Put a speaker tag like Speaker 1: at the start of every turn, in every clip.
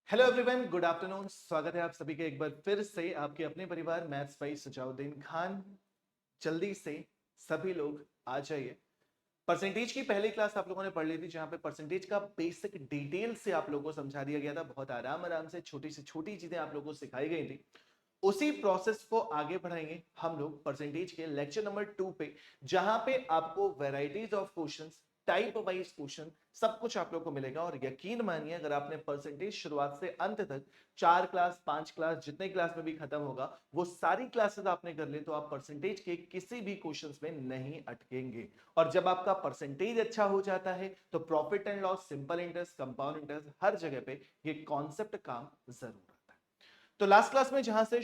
Speaker 1: Hello everyone, good afternoon. स्वागत है आप सभी के एक बार फिर से आपके अपने परिवार मैथ्स भाई सजाउद्दीन खान। जल्दी से सभी लोग आ जाइए। परसेंटेज की पहली क्लास आप लोगों ने पढ़ ली थी, जहां पे परसेंटेज का बेसिक डिटेल से आप लोगों को समझा दिया गया था। बहुत आराम आराम से छोटी से छोटी चीजें आप लोगों को सिखाई गई थी। उसी प्रोसेस को आगे बढ़ाएंगे हम लोग परसेंटेज के लेक्चर नंबर 2 पे, जहां पे आपको varieties of questions, type wise question, सब कुछ आप लोग को मिलेगा। और यकीन मानिए, अगर आपने परसेंटेज शुरुआत से अंत तक 4 क्लास 5 क्लास जितने क्लास में भी खत्म होगा वो सारी क्लासेस आपने कर ली, तो आप परसेंटेज के किसी भी क्वेश्चंस में नहीं अटकेंगे। और जब आपका परसेंटेज अच्छा हो जाता है तो profit and loss, simple interest, compound interest, हर जगह पे ये कॉन्सेप्ट काम जरूर आता है। तो लास्ट क्लास में जहां से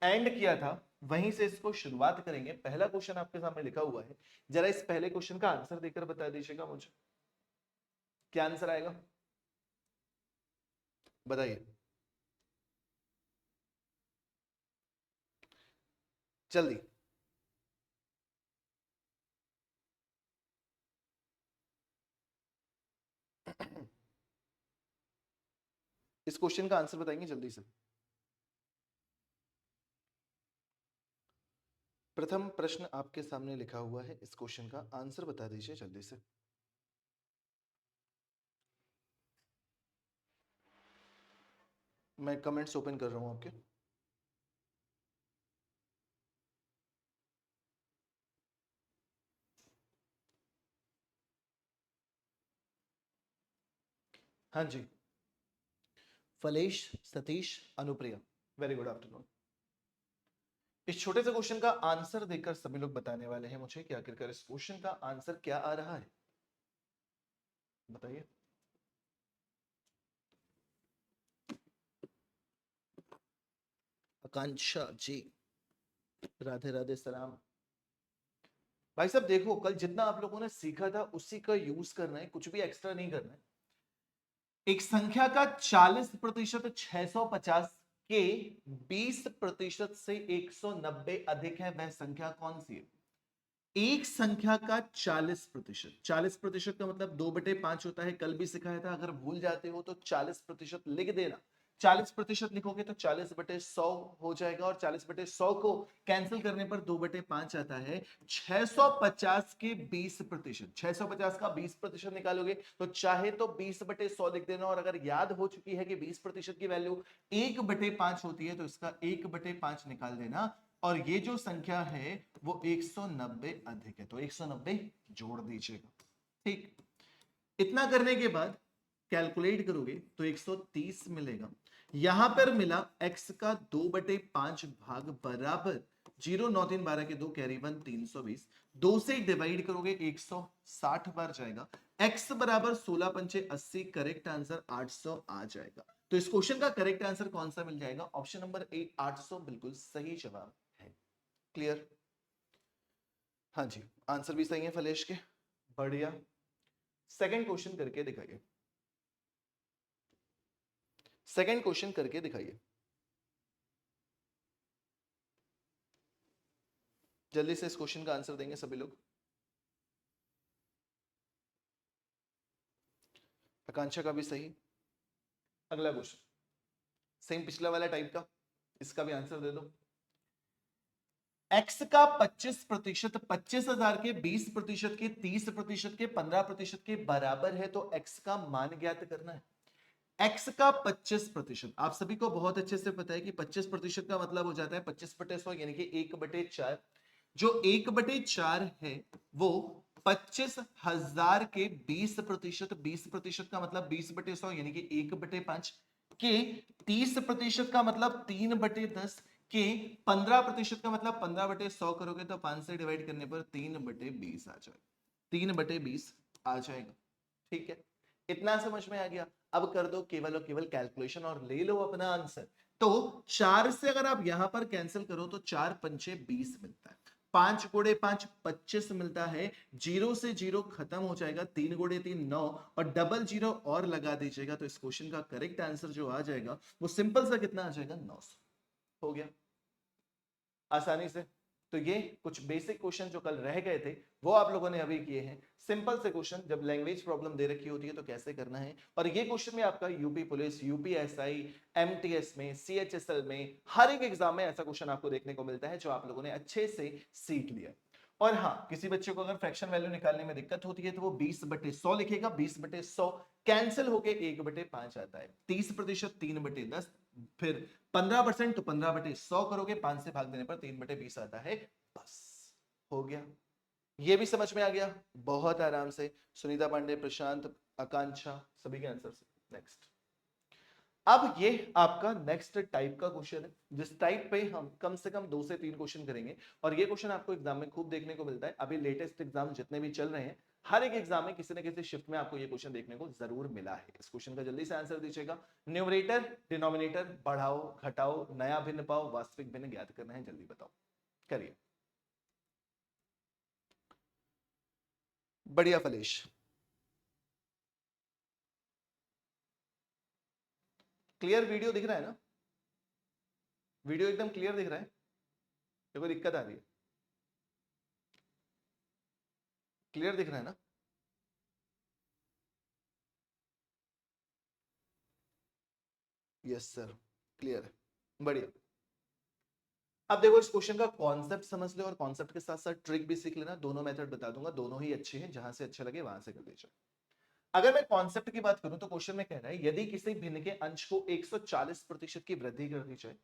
Speaker 1: एंड किया था वहीं से इसको शुरुआत करेंगे। पहला क्वेश्चन आपके सामने लिखा हुआ है, जरा इस पहले क्वेश्चन का आंसर देकर बता दीजिएगा मुझे, क्या आंसर आएगा बताइए जल्दी। इस क्वेश्चन का आंसर बताएंगे जल्दी से। प्रथम प्रश्न आपके सामने लिखा हुआ है, इस क्वेश्चन का आंसर बता दीजिए जल्दी से। मैं कमेंट्स ओपन कर रहा हूं आपके। हाँ जी, फलेश, Satish, Anupriya, very good afternoon. इस छोटे से क्वेश्चन का आंसर देकर सभी लोग बताने वाले हैं मुझे कि आखिरकार इस क्वेश्चन का आंसर क्या आ रहा है, बताइए। आकांक्षा जी, राधे राधे सलाम। भाई साहब देखो, कल जितना आप लोगों ने सीखा था उसी का यूज करना है, कुछ भी एक्स्ट्रा नहीं करना है। एक संख्या का 40% 650 के 20% से 190 अधिक है, वह संख्या कौन सी है? एक संख्या का 40%, 40% का मतलब 2/5 होता है, कल भी सिखाया था। अगर भूल जाते हो तो 40% लिख देना। 40% लिखोगे तो 40/100 हो जाएगा, और 40/100 को कैंसिल करने पर 2/5 आता है। 650 के 20%, 650 का 20% निकालोगे तो चाहे तो 20/100 लिख देना। और अगर याद हो चुकी है कि 20% की वैल्यू 1/5 होती है तो इसका 1/5 निकाल देना। और ये जो संख्या है वो 190 अधिक है, तो 190 जोड़ दीजिएगा। ठीक, इतना करने के बाद कैलकुलेट करोगे तो 130 मिलेगा। यहां पर मिला x का 2/5 भाग बराबर 0 9 3 12 के 2 कैरी 1 320। 2 से डिवाइड करोगे 160 बार जाएगा। x बराबर 16 पंचे 80, करेक्ट आंसर 800 आ जाएगा। तो इस क्वेश्चन का करेक्ट आंसर कौन सा मिल जाएगा? ऑप्शन नंबर ए 800 बिल्कुल सही जवाब है। क्लियर? हाँ जी, आंसर भी सही है फलेश के, बढ़िया। सेकंड क्वेश्चन करके दिखाइए, सेकंड क्वेश्चन करके दिखाइए जल्दी से। इस क्वेश्चन का आंसर देंगे सभी लोग। आकांक्षा का भी सही। अगला क्वेश्चन सेम पिछला वाला टाइप का, इसका भी आंसर दे दो। x का 25%, 25,000 के 20% के 30% के 15% के बराबर है, तो x का मान ज्ञात करना है। x का 25%, आप सभी को बहुत अच्छे से पता है कि 25% का मतलब हो जाता है 25/100, यानी कि 1/4। जो 1/4 है वो 25,000 के 20%, 20% का मतलब 20/100 यानी कि 1/5 के 30% का मतलब 3/10 के 15% का मतलब 15/100 करोगे तो 5 से डिवाइड करने पर 3/20 आ जाएगा। 3/20 आ जाएगा। ठीक है, इतना समझ में आ गया। अब कर दो केवल और केवल कैलकुलेशन और ले लो अपना आंसर। तो 4 से अगर आप यहां पर कैंसिल करो तो 4 पंचे 20 मिलता है। 5 गुणे 5 25 मिलता है। जीरो से जीरो खत्म हो जाएगा, 3 गुणे 3 9, और डबल जीरो और लगा दीजिएगा तो इस क्वेश्चन का करेक्ट आंसर जो आ जाएगा वो सिंपल सा कितना आ जाएगा? 900। हो गया आसानी से। तो ये कुछ बेसिक क्वेश्चन जो कल रह गए थे वो आप लोगों ने अभी किए हैं। सिंपल से क्वेश्चन, जब लैंग्वेज प्रॉब्लम दे रखी होती है तो कैसे करना है, और ये क्वेश्चन में आपका यूपी पुलिस, यूपीएसआई, एमटीएस में, सीएचएसएल में, हर एक एग्जाम में ऐसा क्वेश्चन आपको देखने को मिलता है जो आप लोगों ने अच्छे से सीख लिया। और हाँ, किसी बच्चे को अगर फ्रैक्शन वैल्यू निकालने में दिक्कत होती है तो वो 20/100 लिखेगा। 20/100 कैंसिल होके 1/5 आता है। 30% 3/10, फिर 15% तो 15/100 करोगे, 5 से भाग देने पर 3/20 आता है। बस हो गया। ये भी समझ में आ गया बहुत आराम से। सुनीता पांडे, प्रशांत, आकांक्षा, सभी के आंसर से। नेक्स्ट, अब ये आपका नेक्स्ट टाइप का क्वेश्चन है जिस टाइप पे हम कम से कम 2 से 3 क्वेश्चन करेंगे, और ये क्वेश्चन आपको एग्जाम में खूब देखने को मिलता है। अभी लेटेस्ट एग्जाम जितने भी चल रहे हैं, हर एक एग्जाम में किसी न किसी शिफ्ट में आपको ये क्वेश्चन देखने को जरूर मिला है। इस क्वेश्चन का जल्दी से आंसर दीजिएगा। न्यूमरेटर डिनोमिनेटर बढ़ाओ घटाओ, नया भिन्न पाओ, वास्तविक भिन्न ज्ञात करना है, जल्दी बताओ, करिए। बढ़िया फलेश, क्लियर वीडियो दिख रहा है ना? वीडियो एकदम क्लियर दिख रहा है? कोई दिक्कत आ रही है? क्लियर दिख रहा है ना? यस सर, क्लियर है, बढ़िया। अब देखो, इस क्वेश्चन का कॉन्सेप्ट समझ लो और कॉन्सेप्ट के साथ साथ ट्रिक भी सीख लेना। दोनों मेथड बता दूंगा, दोनों ही अच्छे हैं, जहां से अच्छा लगे वहां से कर दीजिए। अगर मैं कॉन्सेप्ट की बात करूं तो क्वेश्चन में कह रहा है यदि किसी भिन्न के अंश को 140% की वृद्धि कर दी जाए,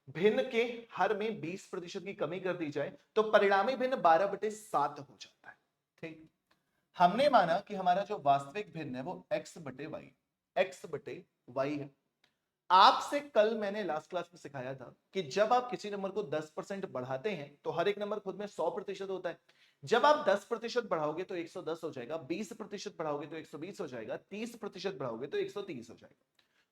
Speaker 1: भिन्न के हर में 20% की कमी कर दी जाए, तो परिणामी भिन्न 12/7 हो जाता है। ठीक, हमने माना कि हमारा जो वास्तविक भिन्न है वो x/y है। आपसे कल मैंने लास्ट क्लास में सिखाया था कि जब आप किसी नंबर को 10% बढ़ाते हैं तो हर एक नंबर खुद में 100% होता है। जब आप 10% बढ़ाओगे तो 110 हो जाएगा, 20% बढ़ाओगे तो 120 हो जाएगा, 30% बढ़ाओगे तो 130 हो जाएगा।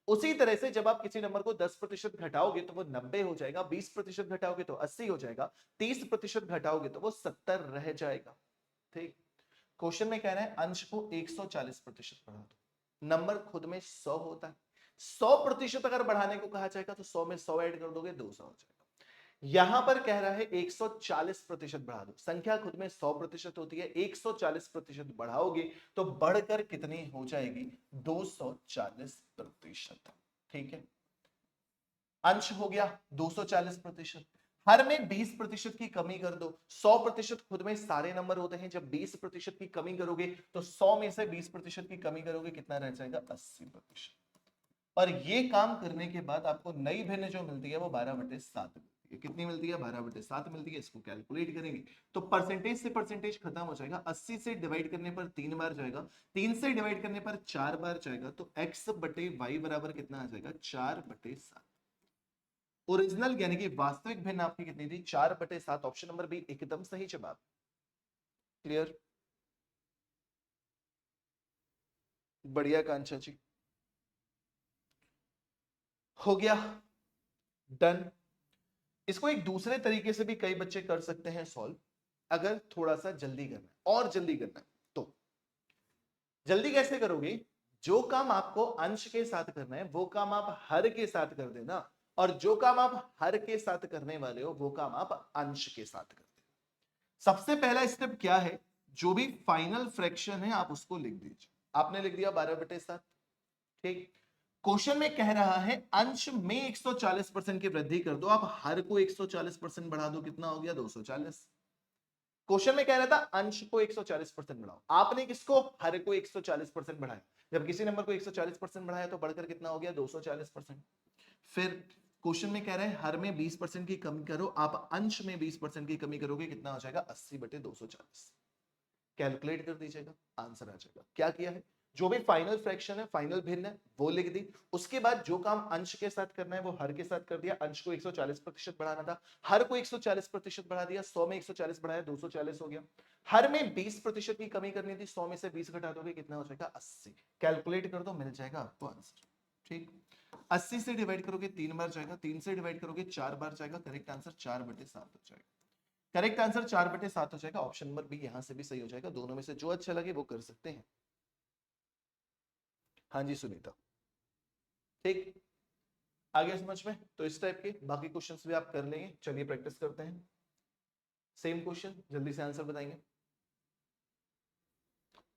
Speaker 1: उसी तरह से जब आप किसी नंबर को 10% घटाओगे तो वो 90 हो जाएगा, 20% घटाओगे तो 80 हो जाएगा, 30% घटाओगे तो वो 70 रह जाएगा। ठीक, क्वेश्चन में कह रहा है अंश को 140% बढ़ा दो, नंबर खुद में 100 होता है। 100% अगर बढ़ाने को कहा जाएगा तो 100 में 100 ऐड कर दोगे, 200 हो जाएगा। यहां पर कह रहा है 140% बढ़ा दो, संख्या खुद में 100% होती है, 140% बढ़ाओगे तो बढ़कर कितनी हो जाएगी? 240%। ठीक है, अंश हो गया 240%। हर में 20% की कमी कर दो। 100% खुद में सारे नंबर होते हैं, जब 20% की कमी करोगे तो 100 में से 20% की कमी करोगे, कितना रह जाएगा? 80%। और ये काम करने के बाद आपको नई भिन्न जो मिलती है वो 12/7 मिलती है। कितनी मिलती है? 12/7 मिलती है। इसको कैलकुलेट करेंगे तो परसेंटेज से परसेंटेज खत्म हो जाएगा। 80 से डिवाइड करने पर 3 बार जाएगा, 3 से डिवाइड करने पर 4 बार जाएगा, तो x/y बराबर कितना आ जाएगा? 4/7। ओरिजिनल यानी कि वास्तविक भिन्न आपकी कितनी थी? 4/7। ऑप्शन नंबर बी एकदम सही जवाब। क्लियर? बढ़िया कांचा जी, हो गया, डन। इसको एक दूसरे तरीके से भी कई बच्चे कर सकते हैं सॉल्व, अगर थोड़ा सा जल्दी करना है और जल्दी करना है तो। जल्दी कैसे करोगे? जो काम आपको अंश के साथ करना है वो काम आप हर के साथ कर देना, और जो काम आप हर के साथ करने वाले हो वो काम आप अंश के साथ कर देना। सबसे पहला स्टेप क्या है? जो भी फाइनल फ्रैक्शन है आप उसको लिख दीजिए। आपने लिख दिया 12/7। ठीक, क्वेश्चन में कह रहा है अंश में 140% की वृद्धि कर दो, आप हर को 140% बढ़ा दो, कितना हो गया? 240। क्वेश्चन में कह रहा था अंश को 140% बढ़ाओ, आपने किसको? हर को 140% बढ़ाया। जब किसी नंबर को 140% बढ़ाया तो बढ़कर कितना हो गया? 240%। फिर क्वेश्चन में कह रहा है हर में 20% की कमी करो, आप अंश में 20% की कमी करोगे, कितना हो जाएगा? 80/240। कैलकुलेट कर दीजिएगा, आंसर आ जाएगा। क्या किया है? जो भी फाइनल फ्रैक्शन है, फाइनल भिन्न है, वो लिख दी। उसके बाद जो काम अंश के साथ करना है वो हर के साथ कर दिया। अंश को 140% बढ़ाना था, हर को 140% बढ़ा दिया। 100 में 140 बढ़ाया, 240 हो गया। हर में 20% की कमी करनी थी, 100 में से 20 घटा दोगे, कितना हो जाएगा? 80। कैलकुलेट कर दो, मिल जाएगा आपको आंसर। ठीक, 80 से डिवाइड करोगे 3 बार जाएगा, 3 से डिवाइड करोगे 4 बार जाएगा, करेक्ट आंसर 4/7 हो जाएगा। करेक्ट आंसर 4/7 हो जाएगा। ऑप्शन नंबर बी यहां से भी सही हो जाएगा। दोनों में से जो अच्छा लगे वो कर सकते हैं। हाँ जी सुनीता, ठीक, आगे समझ में? तो इस टाइप के बाकी क्वेश्चंस भी आप कर लेंगे। चलिए प्रैक्टिस करते हैं। सेम क्वेश्चन, जल्दी से आंसर बताएंगे।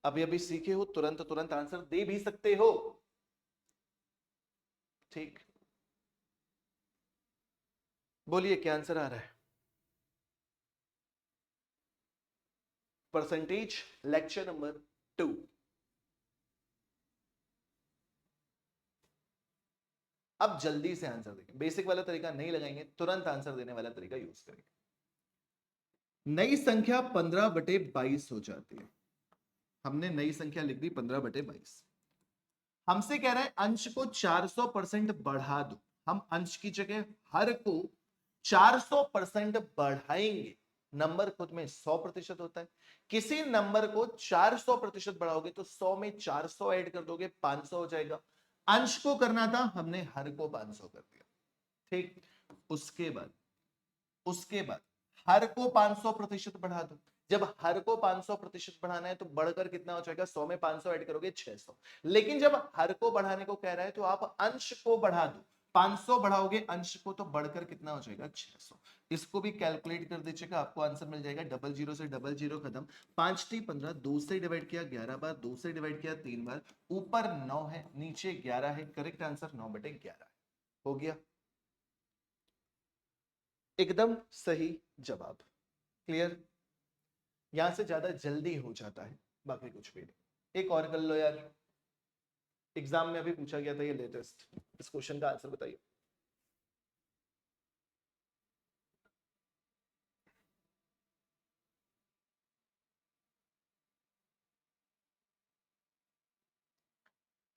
Speaker 1: अभी अभी सीखे हो, तुरंत तुरंत आंसर दे भी सकते हो। ठीक, बोलिए क्या आंसर आ रहा है। Percentage, lecture number 2। अब जल्दी से आंसर देंगे, बेसिक वाला तरीका नहीं लगाएंगे, तुरंत आंसर देने वाला तरीका यूज करेंगे। नई संख्या 15/22 हो जाती है। हमने नई संख्या लिख दी 15/22। हमसे कह रहा है अंश को 400% बढ़ा दो। हम अंश की जगह हर को 400% बढ़ाएंगे। नंबर खुद में 100% होता है। किसी नंबर को 400% बढ़ाओगे तो 100 में 400 ऐड कर दोगे, 500 हो जाएगा। अंश को करना था, हमने हर को 500 कर दिया। ठीक, उसके बाद हर को 500% बढ़ा दो। जब हर को 500% बढ़ाना है तो बढ़कर कितना हो जाएगा, 100 में 500 ऐड करोगे 600। लेकिन जब हर को बढ़ाने को कह रहा है तो आप अंश को बढ़ा दो। 500 बढ़ाओगे अंश को तो बढ़कर कितना हो जाएगा, 600। इसको भी कैलकुलेट कर दीजिएगा, आपको आंसर मिल जाएगा। 00 से 00 खत्म, 5 3 15, 2 से डिवाइड किया 11 बार, 2 से डिवाइड किया 3 बार, ऊपर 9 है नीचे 11 है। करेक्ट आंसर 9/11 हो गया। एकदम सही जवाब। क्लियर, यहां से ज्यादा जल्दी हो जाता है, बाकी कुछ भी नहीं। एक और कर लो यार, एग्जाम में अभी पूछा गया था ये लेटेस्ट। इस क्वेश्चन का आंसर बताइए।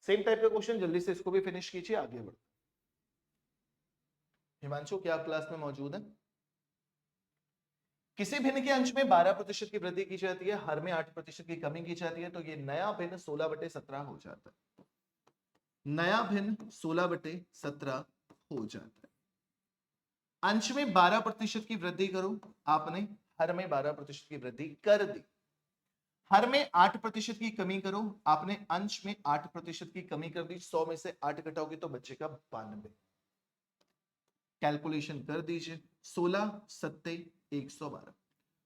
Speaker 1: सेम टाइप का क्वेश्चन, जल्दी से इसको भी फिनिश कीजिए, आगे बढ़ो। हिमांशु क्या आप क्लास में मौजूद है? किसी भिन्न के अंश में 12% की वृद्धि की जाती है, हर में 8% की कमी की जाती है, तो ये नया भिन्न 16/17 हो जाता है। नया भिन्न 16/17 हो जाता है। अंश में 12% की वृद्धि करो, आपने हर में 12% की वृद्धि कर दी। हर में 8% की कमी करो, आपने अंश में 8% की कमी कर दी। 100 में से 8 घटाओगे तो बचेगा 92। कैलकुलेशन कर दीजिए। 16 सत्ते 112,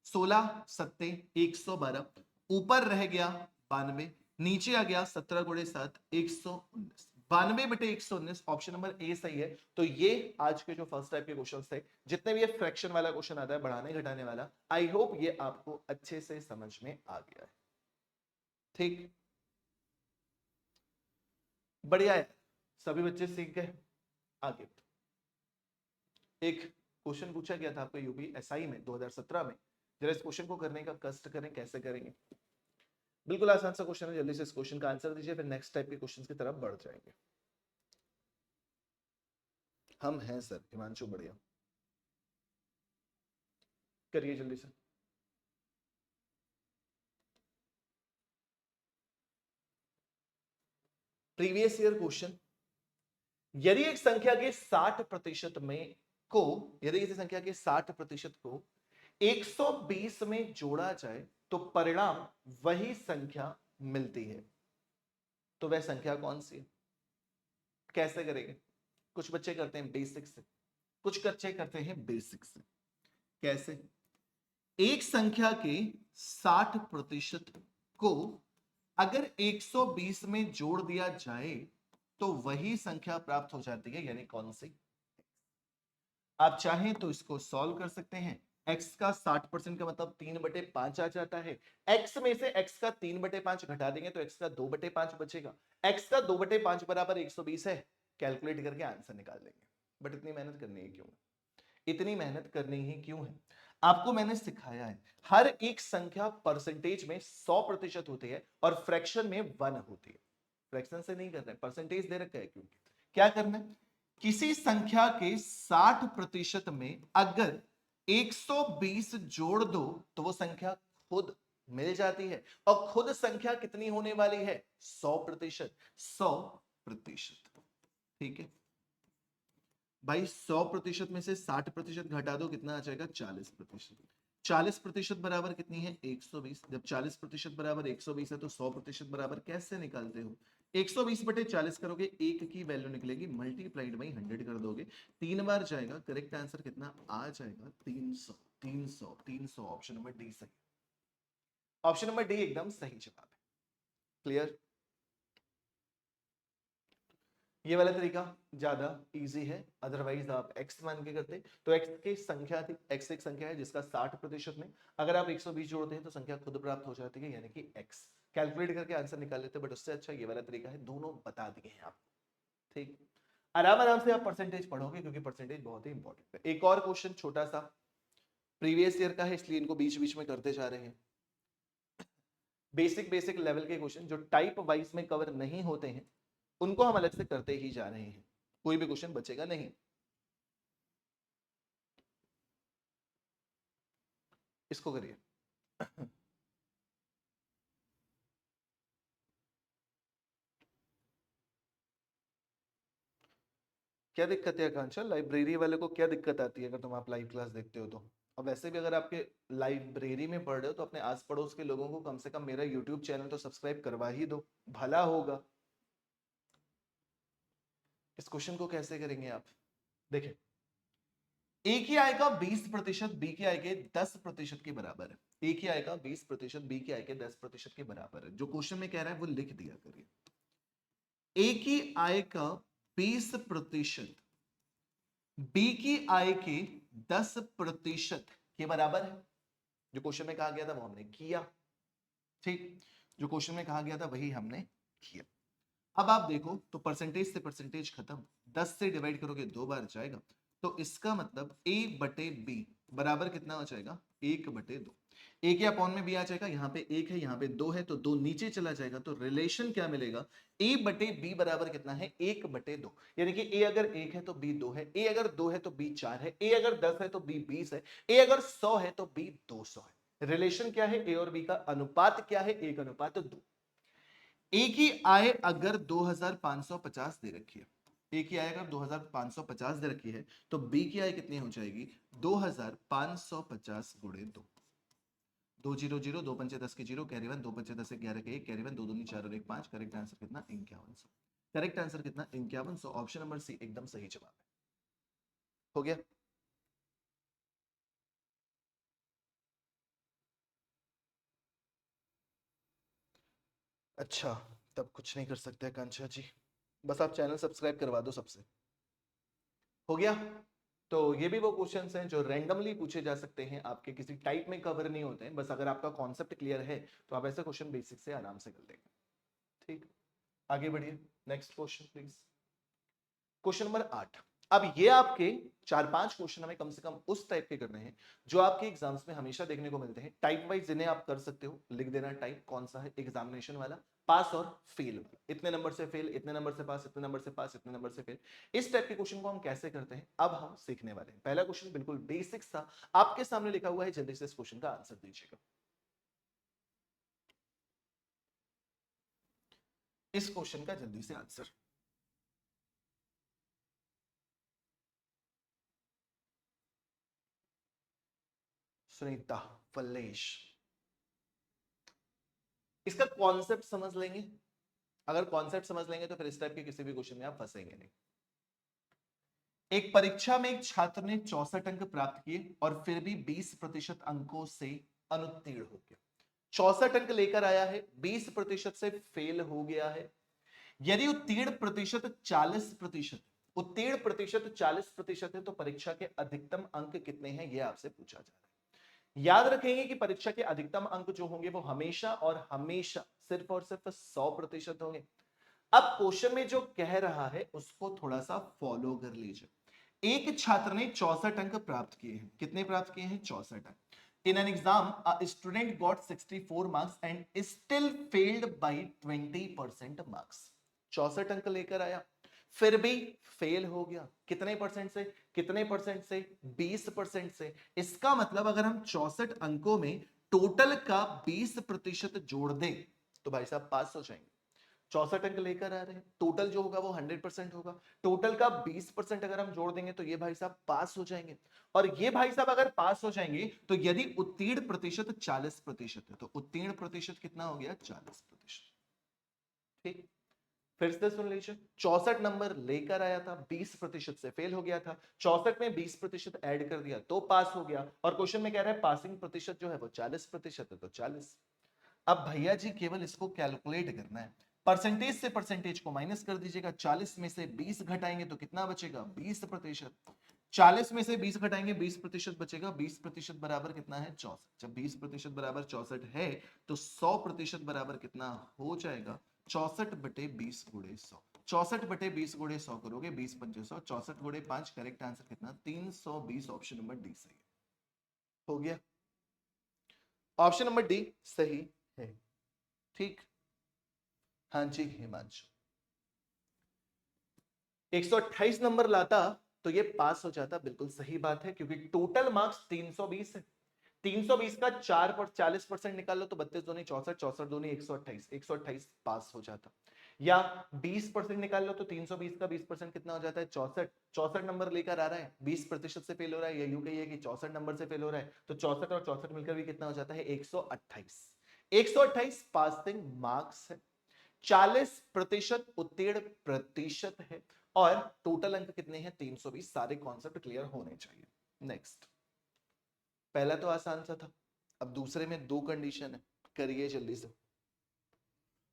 Speaker 1: 16 सत्ते 112, ऊपर रह गया 92, नीचे आ गया 17 गुणे 7 119। 92/119 ऑप्शन नंबर ए सही है। तो ये आज के जो फर्स्ट टाइप के क्वेश्चन थे, जितने भी ये फ्रैक्शन वाला क्वेश्चन आता है, बढ़ाने घटाने वाला, आई होप ये आपको अच्छे से समझ में आ गया है। ठीक, बढ़िया है, सभी बच्चे सीख गए। आगे एक क्वेश्चन पूछा गया था आपको यूपी एसआई में 2017 में, जरा इस क्वेश्चन को करने का कष्ट करें, कैसे करेंगे। बिल्कुल आसान सा क्वेश्चन है, जल्दी से इस क्वेश्चन का आंसर दीजिए, फिर नेक्स्ट टाइप के क्वेश्चन की तरफ बढ़ जाएंगे। हम हैं सर, हिमांशु बढ़िया, करिए जल्दी से। प्रीवियस ईयर क्वेश्चन, यदि एक संख्या के 60% में को यदि किसी संख्या के 60% को 120 में जोड़ा जाए तो परिणाम वही संख्या मिलती है, तो वह संख्या कौन सी है? कैसे करेंगे? कुछ बच्चे करते हैं बेसिक से, कुछ बच्चे करते हैं बेसिक से। कैसे? एक संख्या के 60% को अगर 120 में जोड़ दिया जाए तो वही संख्या प्राप्त हो जाती है, यानी कौन सी? आप चाहें तो इसको सॉल्व कर सकते हैं। x का 60% का मतलब 3/5 आ जाता है। x में से x का 3/5 घटा देंगे तो x का 2/5 बचेगा। x का 2/5 बराबर 120 है, कैलकुलेट करके आंसर निकाल लेंगे। बट इतनी मेहनत करनी है क्यों? इतनी मेहनत करनी ही क्यों है? आपको मैंने सिखाया है हर एक संख्या परसेंटेज में 100% होती है और फ्रैक्शन में 1 होती है। फ्रैक्शन से नहीं करना है, परसेंटेज दे रखा है, क्योंकि क्या करना है, किसी संख्या के 60% में अगर 120 जोड़ दो तो वो संख्या खुद मिल जाती है। और खुद संख्या कितनी होने वाली है? 100%। 100%, ठीक है भाई। 100% में से 60% घटा दो, कितना आ जाएगा? 40%। 40% बराबर कितनी है? 120। जब 40% बराबर 120 है तो 100% बराबर कैसे निकालते हो? 120 बटे 40 करोगे, एक की वैल्यू निकलेगी, मल्टीप्लाइड बाई 100 कर दोगे, 3 बार जाएगा, करेक्ट आंसर कितना आ जाएगा 300। 300 300 ऑप्शन नंबर डी सही, ऑप्शन नंबर डी एकदम सही जवाब है। क्लियर? ये वाला तरीका ज्यादा इजी है, अदरवाइज आप x मान के करते तो x की संख्या थी, x एक संख्या है जिसका 60% में अगर आप 120 जोड़ते हैं तो संख्या खुद प्राप्त हो जाती है, यानी कि x कैलकुलेट करके आंसर निकाल लेते, बट उससे अच्छा ये वाला तरीका है, दोनों बता दिए हैं आपको। ठीक, आराम आराम से आप परसेंटेज पढ़ोगे क्योंकि परसेंटेज बहुत ही इंपॉर्टेंट है। एक और क्वेश्चन छोटा सा प्रीवियस ईयर का है, इसलिए इनको बीच बीच में करते जा रहे हैं। बेसिक बेसिक लेवल के क्वेश्चन जो टाइप वाइज में कवर नहीं होते हैं उनको हम अलग से करते ही जा रहे हैं, कोई भी क्वेश्चन बचेगा नहीं। इसको करिए। क्या दिक्कत है आकांक्षा, लाइब्रेरी वाले को क्या दिक्कत आती है अगर तुम आप लाइव क्लास देखते हो तो? अब वैसे भी अगर आपके लाइब्रेरी में पढ़ रहे हो तो अपने आस पड़ोस के लोगों को कम से कम मेरा यूट्यूब चैनल तो सब्सक्राइब करवा ही दो, भला होगा। इस क्वेश्चन को कैसे करेंगे आप? देखें, ए की आय का 20% बी की आय के 10% के बराबर है। ए की आय का 20% बी की आय के 10% के बराबर है। जो क्वेश्चन में कह रहा है वो लिख दिया करिए। ए की आय का 20% बी की आय के 10% के बराबर है। जो क्वेश्चन में कहा गया था वो हमने किया। ठीक, जो क्वेश्चन में कहा गया था वही हमने किया। अब आप देखो तो परसेंटेज से परसेंटेज खत्म, 10 से डिवाइड करोगे 2 बार जाएगा, तो इसका मतलब a बटे बी बराबर कितना हो जाएगा 1/2। ए के अपॉन में बी आ जाएगा, यहाँ पे 1 है यहाँ पे 2 है तो 2 नीचे चला जाएगा, तो रिलेशन क्या मिलेगा a बटे बी बराबर कितना है 1/2। यानी कि a अगर 1 है तो b 2 है, a अगर 2 है तो b 4 है, a अगर 10 है तो b 20 है, a अगर 100 है तो b 200 है। रिलेशन क्या है, a और b का अनुपात क्या है 1/2। ए की आय अगर 2550 दे रखी है, ए की आय अगर 2550 दे रखी है तो बी की आय कितनी हो जाएगी 2550 गुणे 2। 2 0 0 2 पंचे 10 के 0, कैरी 1, 2 पंचे 10 11 के 1, कैरी 1, 2 दूनी 4 और 1 5। करेक्ट आंसर कितना 5100। करेक्ट आंसर कितना 5100, ऑप्शन नंबर सी एकदम सही जवाब है। हो गया? अच्छा, तब कुछ नहीं कर सकते कांक्षा जी, बस आप चैनल सब्सक्राइब करवा दो सबसे। हो गया? तो ये भी वो क्वेश्चंस हैं जो रैंडमली पूछे जा सकते हैं, आपके किसी टाइप में कवर नहीं होते हैं, बस अगर आपका कॉन्सेप्ट क्लियर है तो आप ऐसे क्वेश्चन बेसिक से आराम से कर लेंगे। ठीक, आगे बढ़िए, next question please. Question number 8। अब ये आपके 4-5 क्वेश्चन हमें कम से कम उस टाइप के करने हैं जो आपके एग्जाम्स में हमेशा देखने को मिलते हैं। टाइप वाइज जिन्हें आप कर सकते हो, लिख देना टाइप कौन सा है एग्जामिनेशन वाला, पास और फेल। इतने नंबर से फेल, इतने नंबर से पास, इतने नंबर से पास, इतने नंबर से फेल। इस टाइप के क्वेश्चन को हम कैसे करते हैं अब हम सीखने वाले हैं। पहला क्वेश्चन बिल्कुल बेसिक सा आपके सामने लिखा हुआ है, जल्दी से इस क्वेश्चन का आंसर दीजिएगा। इस क्वेश्चन का जल्दी से आंसर। सुनीता फल्लेश, इसका कॉन्सेप्ट समझ लेंगे, अगर कॉन्सेप्ट समझ लेंगे तो फिर इस टाइप के किसी भी क्वेश्चन में आप फंसेंगे नहीं। एक परीक्षा में एक छात्र ने 64 अंक प्राप्त किए और फिर भी 20% अंकों से अनुत्तीर्ण हो गया। 64 अंक लेकर आया है, 20% से फेल हो गया है। यदि उत्तीर्ण प्रतिशत 40%, उत्तीर्ण प्रतिशत 40% है तो परीक्षा के अधिकतम अंक कितने हैं यह आपसे पूछा जा रहा है। याद रखेंगे कि परीक्षा के अधिकतम अंक जो होंगे वो हमेशा और हमेशा सिर्फ और सिर्फ 100% होंगे। अब क्वेश्चन में जो कह रहा है उसको थोड़ा सा फॉलो कर लीजिए। एक छात्र ने 64 अंक प्राप्त किए हैं, कितने प्राप्त किए हैं 64 अंक। In an exam a student got 64 marks and still failed by 20% marks. 64 अंक लेकर आया फिर भी फेल हो गया, कितने परसेंट से, कितने परसेंट से 20% से। इसका मतलब अगर हम 64 अंकों में टोटल का 20% जोड़ दें तो भाई साहब पास हो जाएंगे। 64 अंक लेकर आ रहे हैं, टोटल जो होगा वो 100% होगा, टोटल का 20% अगर हम जोड़ देंगे तो ये भाई साहब पास हो जाएंगे। और ये भाई साहब अगर पास हो जाएंगे तो यदि उत्तीर्ण प्रतिशत 40% है तो उत्तीर्ण प्रतिशत कितना हो गया 40%। ठीक, फिर से सुन लीजिए, 64 नंबर लेकर आया था, 20% से फेल हो गया था, 64 में 20% ऐड कर दिया तो पास हो गया। और क्वेश्चन में कह रहा है पासिंग प्रतिशत जो है वो 40% है, तो 40। अब भैया जी केवल इसको कैलकुलेट करना है, परसेंटेज से परसेंटेज को माइनस कर दीजिएगा, 40 में से 20 घटाएंगे तो कितना बचेगा, 20%। 40 में से 20 घटाएंगे, 20% बचेगा, 20% बराबर कितना है, 64। जब 20% बराबर 64 है तो 100% बराबर कितना हो जाएगा, 64/20 गुणे 100। 64/20 गुणे 100 करोगे, 20 पंचे 100, 64 गुणे 5, करेक्ट आंसर कितना, 320। ऑप्शन नंबर डी सही है। हो गया, ऑप्शन नंबर डी सही है। ठीक, हाँ जी हिमांशु, 128 नंबर लाता तो ये पास हो जाता, बिल्कुल सही बात है, क्योंकि टोटल मार्क्स 320 है। 320 का 40% निकाल लो तो 32 दूनी 64, 64 दूनी 128, 128 पास हो जाता। या 20% निकाल लो तो 320 का 20% कितना हो जाता है, 64। 64 नंबर लेकर आ रहा है, 20% से फेल हो रहा है, या यूं कहिए कि 64 नंबर से फेल हो रहा है, तो 64 और 64 मिलकर भी कितना हो जाता है, 128। 128 पासिंग मार्क्स है, 40% उत्तीर्ण प्रतिशत है, और टोटल अंक कितने हैं, 320। सारे कॉन्सेप्ट क्लियर होने चाहिए। नेक्स्ट, पहला तो आसान सा था, अब दूसरे में दो कंडीशन है, करिए जल्दी से।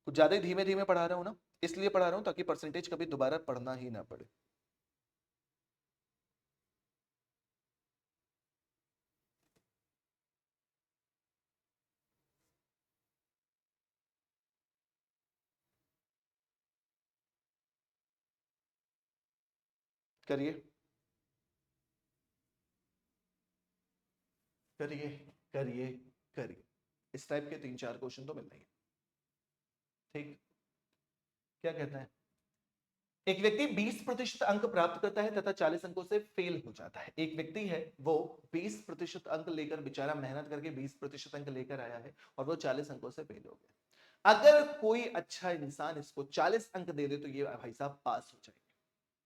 Speaker 1: कुछ ज्यादा धीमे धीमे पढ़ा रहा हूं ना, इसलिए पढ़ा रहा हूं ताकि परसेंटेज कभी दोबारा पढ़ना ही ना पड़े। करिए करिए करिए करिए, इस टाइप के 3-4 क्वेश्चन तो मिलते हैं। ठीक, क्या कहता है, एक व्यक्ति 20% अंक प्राप्त करता है तथा 40 अंकों से फेल हो जाता है। एक व्यक्ति है, वो 20% अंक लेकर, बेचारा मेहनत करके 20% अंक लेकर आया है और वो 40 अंकों से फेल हो गया। अगर कोई अच्छा इंसान इसको 40 अंक दे दे तो ये भाई साहब पास हो जाएंगे।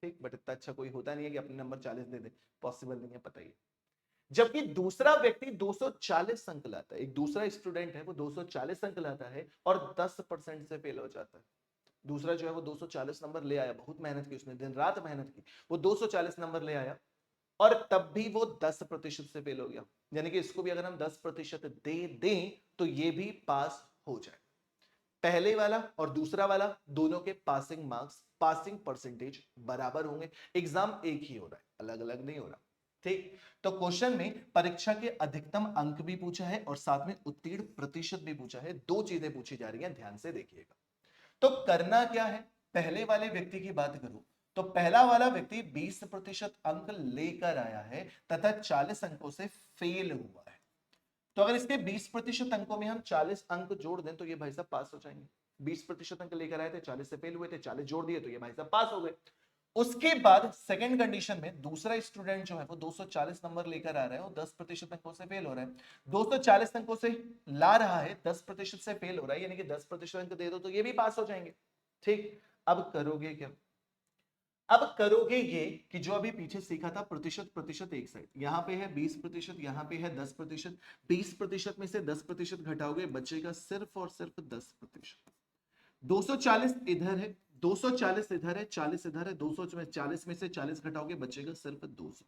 Speaker 1: ठीक, बट इतना अच्छा कोई होता नहीं है कि अपने नंबर 40 दे दे, पॉसिबल नहीं है, पता ही। जबकि दूसरा व्यक्ति 240 अंक लाता है, एक दूसरा स्टूडेंट है वो 240 अंक लाता है और 10% से फेल हो जाता है। दूसरा जो है वो 240 नंबर ले आया, बहुत मेहनत की उसने, दिन रात मेहनत की, वो 240 नंबर ले आया और तब भी वो 10% से फेल हो गया। यानी कि इसको भी अगर हम 10% दे दें तो ये भी पास हो जाए। पहले वाला और दूसरा वाला दोनों के पासिंग मार्क्स, पासिंग परसेंटेज बराबर होंगे। एग्जाम एक ही हो रहा है, अलग अलग नहीं हो रहा। ठीक, तो क्वेश्चन में परीक्षा के अधिकतम अंक भी पूछा है और साथ में उत्तीर्ण प्रतिशत भी पूछा है, दो चीजें पूछी जा रही हैं, ध्यान से देखिएगा। तो करना क्या है, पहले वाले व्यक्ति की बात करूं तो पहला वाला व्यक्ति 20% अंक लेकर आया है तथा 40 अंकों से फेल हुआ है। तो अगर इसके 20% अंकों में हम 40 अंक जोड़ दें तो ये भाई साहब पास हो जाएंगे। 20% अंक लेकर आए थे, 40 से फेल हुए थे, 40 जोड़ दिए तो ये भाई साहब पास हो गए। उसके बाद सेकंड कंडीशन में दूसरा स्टूडेंट जो है वो 240 नंबर लेकर आ रहा है और 10% अंकों से फेल हो रहा है। 240 अंकों से ला रहा है, 10% से फेल हो रहा है, यानी कि 10% अंक दे दो तो ये भी पास हो जाएंगे। ठीक, अब करोगे क्या, अब करोगे ये कि जो अभी पीछे सीखा था, प्रतिशत प्रतिशत एक साइड, यहां पे है 20%, यहां पे है 10%। 20% में से 10% घटाओगे, बचेगा सिर्फ और सिर्फ 10%। 240 इधर है, 240 इधर है, 40 इधर है, 240 में से 40 घटाओगे, बचेगा सिर्फ 200।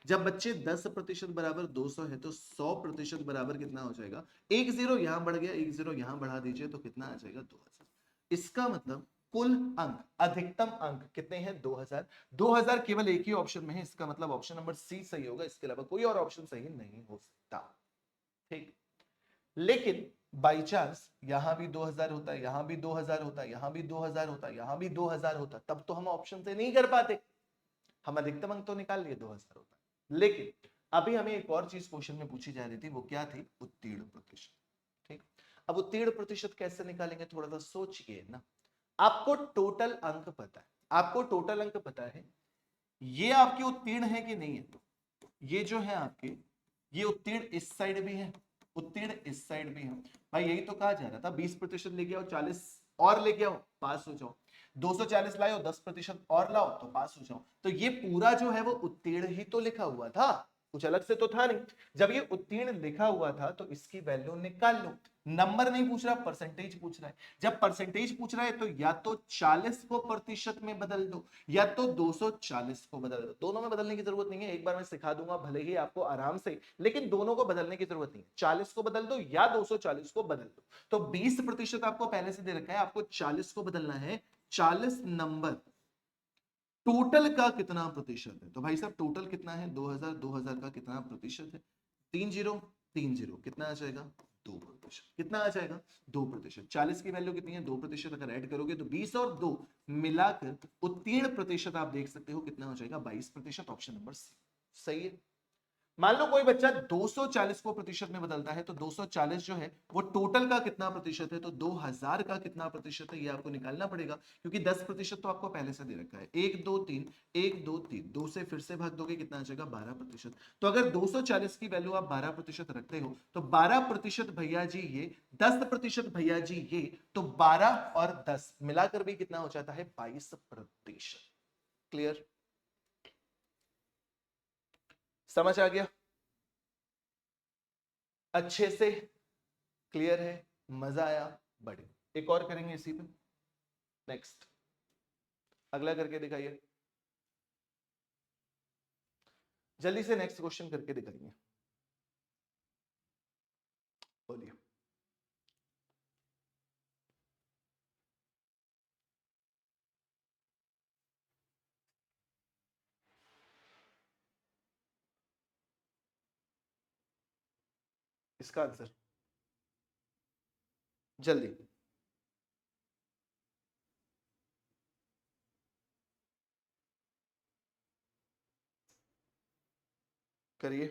Speaker 1: जब बच्चे 10% बराबर 200 है तो 100% बराबर कितना हो जाएगा, एक जीरो यहां बढ़ गया, एक जीरो यहां बढ़ा दीजिए तो कितना आ जाएगा, 2000। इसका मतलब कुल अंक, अधिकतम अंक कितने हैं, 2000। 2000 केवल एक ही ऑप्शन में है, इसका मतलब ऑप्शन नंबर सी सही होगा, इसके अलावा कोई और ऑप्शन सही नहीं हो सकता। ठीक, लेकिन बाई चांस यहां भी 2000 होता है, यहां भी 2000 होता है, यहां भी 2000 होता है, यहां भी 2000 होता, तब तो हम ऑप्शन से नहीं कर पाते, हम अधिकतम अंक तो निकाल लिए 2000 होता। लेकिन अभी हमें एक और चीज क्वेश्चन में पूछी जा रही थी, वो क्या थी, उत्तीर्ण प्रतिशत। ठीक, अब उत्तीर्ण प्रतिशत कैसे निकालेंगे, थोड़ा सा सोचिए ना। आपको टोटल अंक पता है, आपको टोटल अंक पता है, ये आपके उत्तीर्ण है कि नहीं है, ये जो है आपके, ये उत्तीर्ण इस साइड भी है, उत्तीर्ण इस साइड भी है। भाई यही तो कहा जा रहा था, 20% लेके आओ, 40 और लेके आओ, पास हो जाओ। 240 लाओ, 10% और लाओ तो पास हो जाओ। तो ये पूरा जो है वो उत्तीर्ण ही तो लिखा हुआ था। कुछ अलग से तो था नहीं। जब ये उत्तीर्ण लिखा हुआ था तो इसकी वैल्यू निकाल लो। नंबर नहीं पूछ रहा, परसेंटेज पूछ रहा है। जब परसेंटेज पूछ रहा है तो या तो 40 को प्रतिशत में बदल दो या तो 240 को बदल दो। दोनों में बदलने की जरूरत नहीं है, एक बार मैं सिखा दूंगा भले ही आपको आराम से, लेकिन दोनों को बदलने की जरूरत नहीं है। 40 को बदल दो या 240 को बदल दो। तो 20% आपको पहले से दे रखा है, आपको 40 को बदलना है। 40 नंबर टोटल का कितना प्रतिशत है? तो भाई साहब टोटल कितना है? 2000, 2000 का कितना प्रतिशत है? 30, 30, कितना आ जाएगा? 2%। कितना आ जाएगा? 2%। 40 की वैल्यू कितनी है? 2%। अगर ऐड करोगे तो 20 और 2 मिलाकर उत्तीर्ण प्रतिशत आप देख सकते हो कितना हो जाएगा? 22%। ऑप्शन नंबर सी सही है। मान लो कोई बच्चा 240 को प्रतिशत में बदलता है, तो 240 जो है वो टोटल का कितना प्रतिशत है? तो 2000 का कितना प्रतिशत है ये आपको निकालना पड़ेगा, क्योंकि 10% तो आपको पहले से दे रखा है। 1 2 3, 1 2 3, 2 से फिर से भाग दोगे, कितना आ जाएगा? 12%। तो अगर 240 की वैल्यू आप 12% रखते हो तो 12% भैया जी ये, 10% भैया जी ये, तो 12 और 10 मिलाकर भी कितना हो जाता है? 22%। क्लियर? समझ आ गया? अच्छे से क्लियर है? मजा आया? बढ़िया। एक और करेंगे इसी पे। नेक्स्ट अगला करके दिखाइए, जल्दी से नेक्स्ट क्वेश्चन करके दिखाइए। बोलिए। इसका आंसर जल्दी करिए।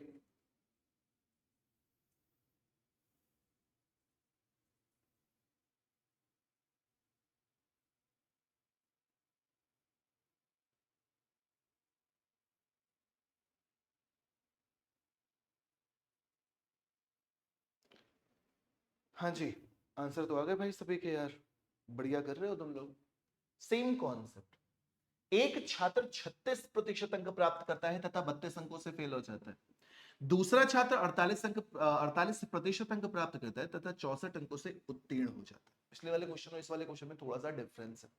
Speaker 1: हाँ जी, आंसर तो आ गए भाई सभी के यार। बढ़िया कर रहे हो तुम लोग। Same concept. एक छात्र 36% अंक प्राप्त करता है तथा 32 अंकों से फेल हो जाता है। दूसरा छात्र 48% अंक प्राप्त करता है तथा 64 अंकों से उत्तीर्ण हो जाता है। पिछले वाले क्वेश्चन और इस वाले क्वेश्चन में थोड़ा सा डिफरेंस है।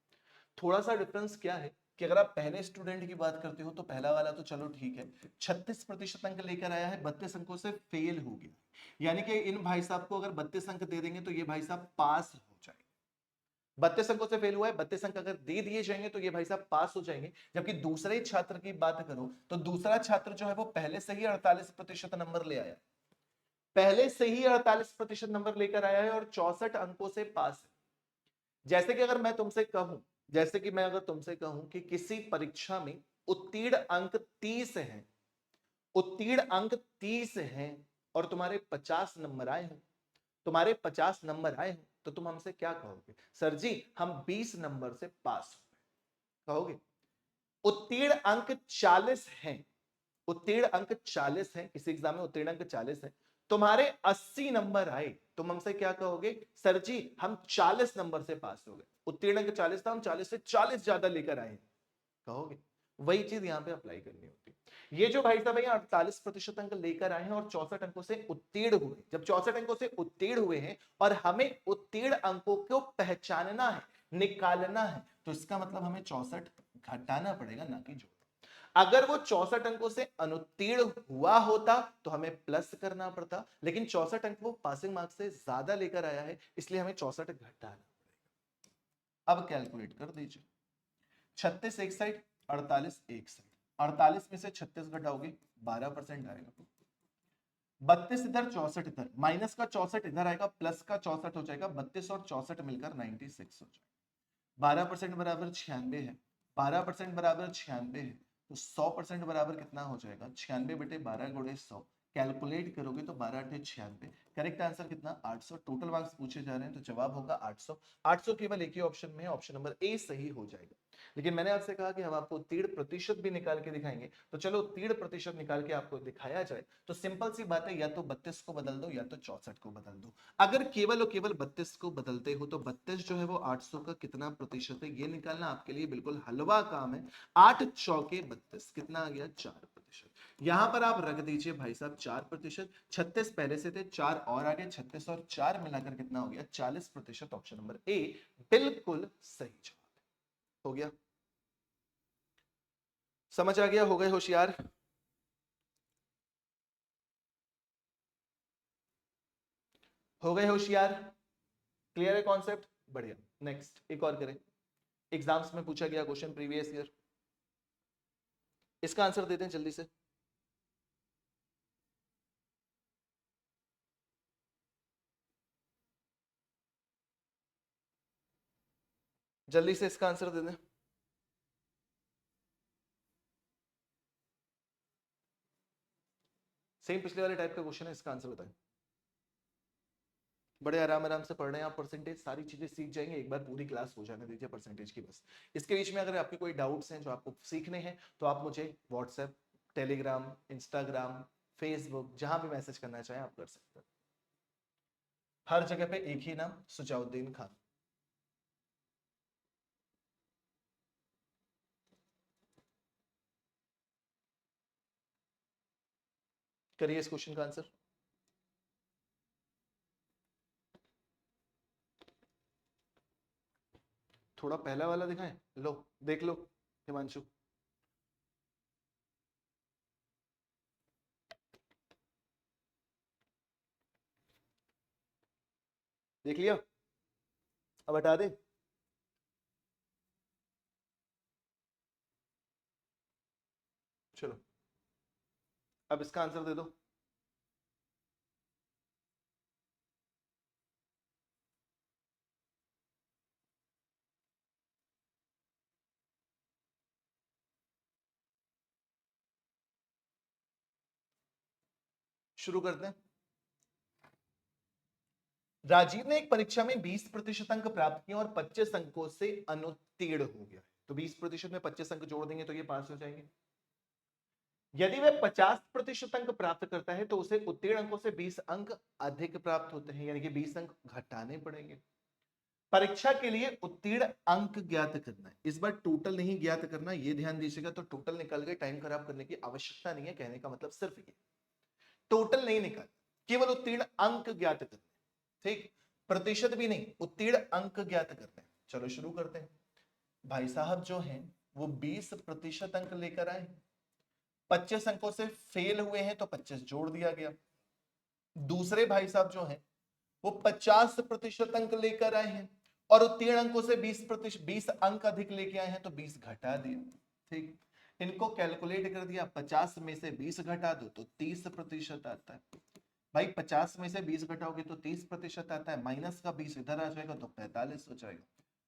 Speaker 1: थोड़ा सा डिफरेंस क्या है कि अगर आप पहले स्टूडेंट की बात करते हो तो पहला वाला तो चलो ठीक है, 36% अंक लेकर आया है, 32 अंकों से फेल हो गया। यानी कि इन भाई साहब को अगर 32 अंक दे देंगे तो ये भाई साहब पास हो जाएंगे। 32 अंकों से फेल हुआ है, 32 अंक अगर दे दिए जाएंगे तो ये भाई साहब पास हो जाएंगे। जबकि दूसरे छात्र की बात करो तो दूसरा छात्र जो है वो पहले से ही 48% नंबर ले आया, पहले से ही 48% नंबर लेकर आया है और 64 अंकों से पास है। जैसे कि अगर मैं तुमसे कहूं, जैसे कि मैं अगर तुमसे कहूं कि किसी परीक्षा में उत्तीर्ण अंक 30 हैं, उत्तीर्ण अंक 30 हैं और तुम्हारे 50 नंबर आए हो, तुम्हारे 50 नंबर आए हो, तो तुम हमसे क्या कहोगे? सर जी हम 20 नंबर से पास हो गए, कहोगे? उत्तीर्ण अंक 40 हैं, उत्तीर्ण अंक 40 हैं, किसी एग्जाम में उत्तीर्ण अंक 40 है, तुम्हारे 80 नंबर आए, तुम हमसे क्या कहोगे? सर जी हम 40 नंबर से पास हो गए। उत्तीर्ण अंक 40 था, हम 40 से 40 ज्यादा लेकर आए, कहोगे? वही चीज यहां पे अप्लाई करनी होती है। ये जो भाई साहब है 48% अंक लेकर आए हैं और 64 अंकों से उत्तीर्ण हुए, जब 64 अंकों से उत्तीर्ण हुए हैं और हमें उत्तीर्ण अंकों को पहचानना है, निकालना है, तो इसका मतलब हमें 64 घटाना पड़ेगा, ना कि जोड़ना। अगर वो 64 अंकों से अनुत्तीर्ण हुआ होता तो हमें प्लस करना पड़ता, लेकिन 64 अंक वो पासिंग मार्क्स से ज्यादा लेकर आया है, इसलिए हमें 64 घटाना पड़ेगा। अब कैलकुलेट कर दीजिए। 36 एक साइड, 48 एक साइड, 48 में से 36 घटाओगे 12% आएगा। 32 इधर, 64 इधर, माइनस का 64 इधर आएगा, प्लस का 64 हो जाएगा, 32 और 64 मिलकर 96 हो जाएगा। 12% बराबर 96 है, 12% बराबर 96 है, तो 100% बराबर कितना हो जाएगा? 96 बटे 12 गुणे 100। कैलकुलेट करोगे तो 12 8 96। करेक्ट आंसर कितना? 800। टोटल मार्क्स पूछे जा रहे हैं तो जवाब होगा 800। 800 केवल एक ही ऑप्शन में है, ऑप्शन नंबर ए सही हो जाएगा। लेकिन मैंने आपसे कहा कि हम आपको उत्तीर्ण प्रतिशत भी निकाल के दिखाएंगे, तो चलो उत्तीर्ण प्रतिशत निकाल के आपको दिखाया जाए। तो सिंपल सी बात है, या तो 32 को बदल दो या तो 64 को बदल दो। अगर केवल और केवल 32 को बदलते हो तो 32 जो है वो 800 का कितना प्रतिशत है ये निकालना आपके लिए बिल्कुल हलवा काम है। 8 चौके 32, कितना आ गया? 4%। यहां पर आप रख दीजिए भाई साहब 4%। 36 पहले से थे, 4 और आगे, 36 और 4 मिलाकर कितना हो गया 40%। ऑप्शन नंबर ए बिल्कुल सही जवाब हो गया। समझ आ गया? हो गए होशियार? हो गए होशियार? क्लियर है कॉन्सेप्ट? बढ़िया। नेक्स्ट एक और करें। एग्जाम्स में पूछा गया क्वेश्चन प्रीवियस ईयर, इसका आंसर देते हैं जल्दी से। जल्दी से इसका आंसर दे दें। सेम पिछले वाले टाइप का क्वेश्चन है, इसका आंसर बताएं। बड़े आराम आराम से पढ़ रहे हैं आप, परसेंटेज सारी चीजें सीख जाएंगे, एक बार पूरी क्लास हो जाने दीजिए परसेंटेज की बस। इसके बीच में अगर आपके कोई डाउट्स हैं जो आपको सीखने हैं तो आप मुझे व्हाट्सएप, टेलीग्राम, इंस्टाग्राम, फेसबुक, जहां भी मैसेज करना चाहें आप कर सकते हैं। हर जगह पे एक ही नाम, सुजाउद्दीन खान। करिए इस क्वेश्चन का आंसर। थोड़ा पहला वाला दिखाएं, लो देख लो हिमांशु। देख लिया? अब हटा दे। चलो अब इसका आंसर दे दो। शुरू करते हैं। राजीव ने एक परीक्षा में 20% अंक प्राप्त किए और 25 अंकों से अनुत्तीर्ण हो गया। तो 20% में 25 अंक जोड़ देंगे तो ये 5 हो जाएंगे। यदि वह 50% अंक प्राप्त करता है तो उसे उत्तीर्ण अंकों से 20 अंक अधिक प्राप्त होते हैं, यानी कि 20 अंक घटाने पड़ेंगे। परीक्षा के लिए उत्तीर्ण अंक ज्ञात करना है, इस बार टोटल नहीं ज्ञात करना, ये ध्यान दीजिएगा। तो टोटल निकाल के टाइम खराब करने की आवश्यकता नहीं है, कहने का मतलब सिर्फ ये, टोटल नहीं निकाल, केवल उत्तीर्ण अंक ज्ञात करना। ठीक, प्रतिशत भी नहीं, उत्तीर्ण अंक ज्ञात करते हैं। चलो शुरू करते हैं। भाई साहब जो हैं वो 20% अंक लेकर आए, 25 अंकों से फेल हुए हैं तो 25 जोड़ दिया गया। दूसरे भाई साहब जो हैं वो 50% अंक लेकर आए हैं और उत्तीर्ण अंकों से 20 अंक अधिक लेके आए हैं तो 20 घटा दिया। ठीक, इनको कैलकुलेट कर दिया, 50 में से 20 घटा दो तो 30% आता है। भाई 50 में से 20 घटाओगे तो 30% आता है, माइनस का 20 इधर आ जाएगा तो 45 हो जाएगा।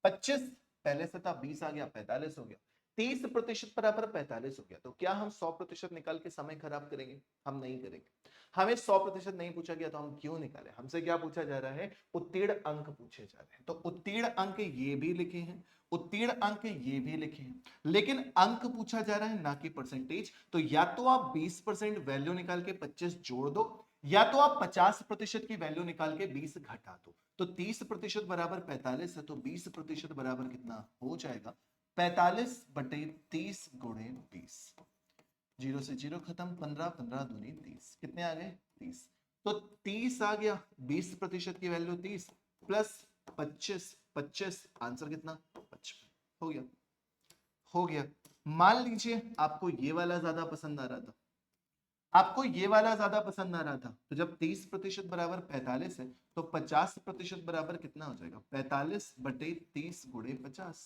Speaker 1: 25 पहले से था, 20 आ गया, 45 हो गया। 30% बराबर 45 हो गया। तो क्या हम 100% निकाल के समय खराब करेंगे? हम नहीं करेंगे। हमें 100% नहीं पूछा गया तो हम क्यों निकाले? हमसे क्या पूछा जा रहा है? उत्तीर्ण अंक पूछे जा रहे हैं। तो उत्तीर्ण अंक ये भी लिखे हैं, उत्तीर्ण अंक ये भी लिखे हैं, लेकिन अंक पूछा जा रहा है ना कि परसेंटेज। तो या तो आप 20% वैल्यू निकाल के 25 जोड़ दो, या तो आप 50% की वैल्यू निकाल के 20 घटा दो। तो 30% बराबर 45 है, तो 20% बराबर कितना हो जाएगा? 45/30 गुणे 20। जीरो से जीरो खत्म, 15, 15 दूनी 30, कितने आ गए? 30। तो 30 आ गया, 20% की वैल्यू 30 प्लस 25, 25, आंसर कितना? 55 हो गया। हो गया। मान लीजिए आपको ये वाला ज्यादा पसंद आ रहा था, आपको ये वाला ज्यादा पसंद आ रहा था, तो जब 30% बराबर 45 है तो 50% बराबर कितना हो जाएगा? 45/30 गुणे 50।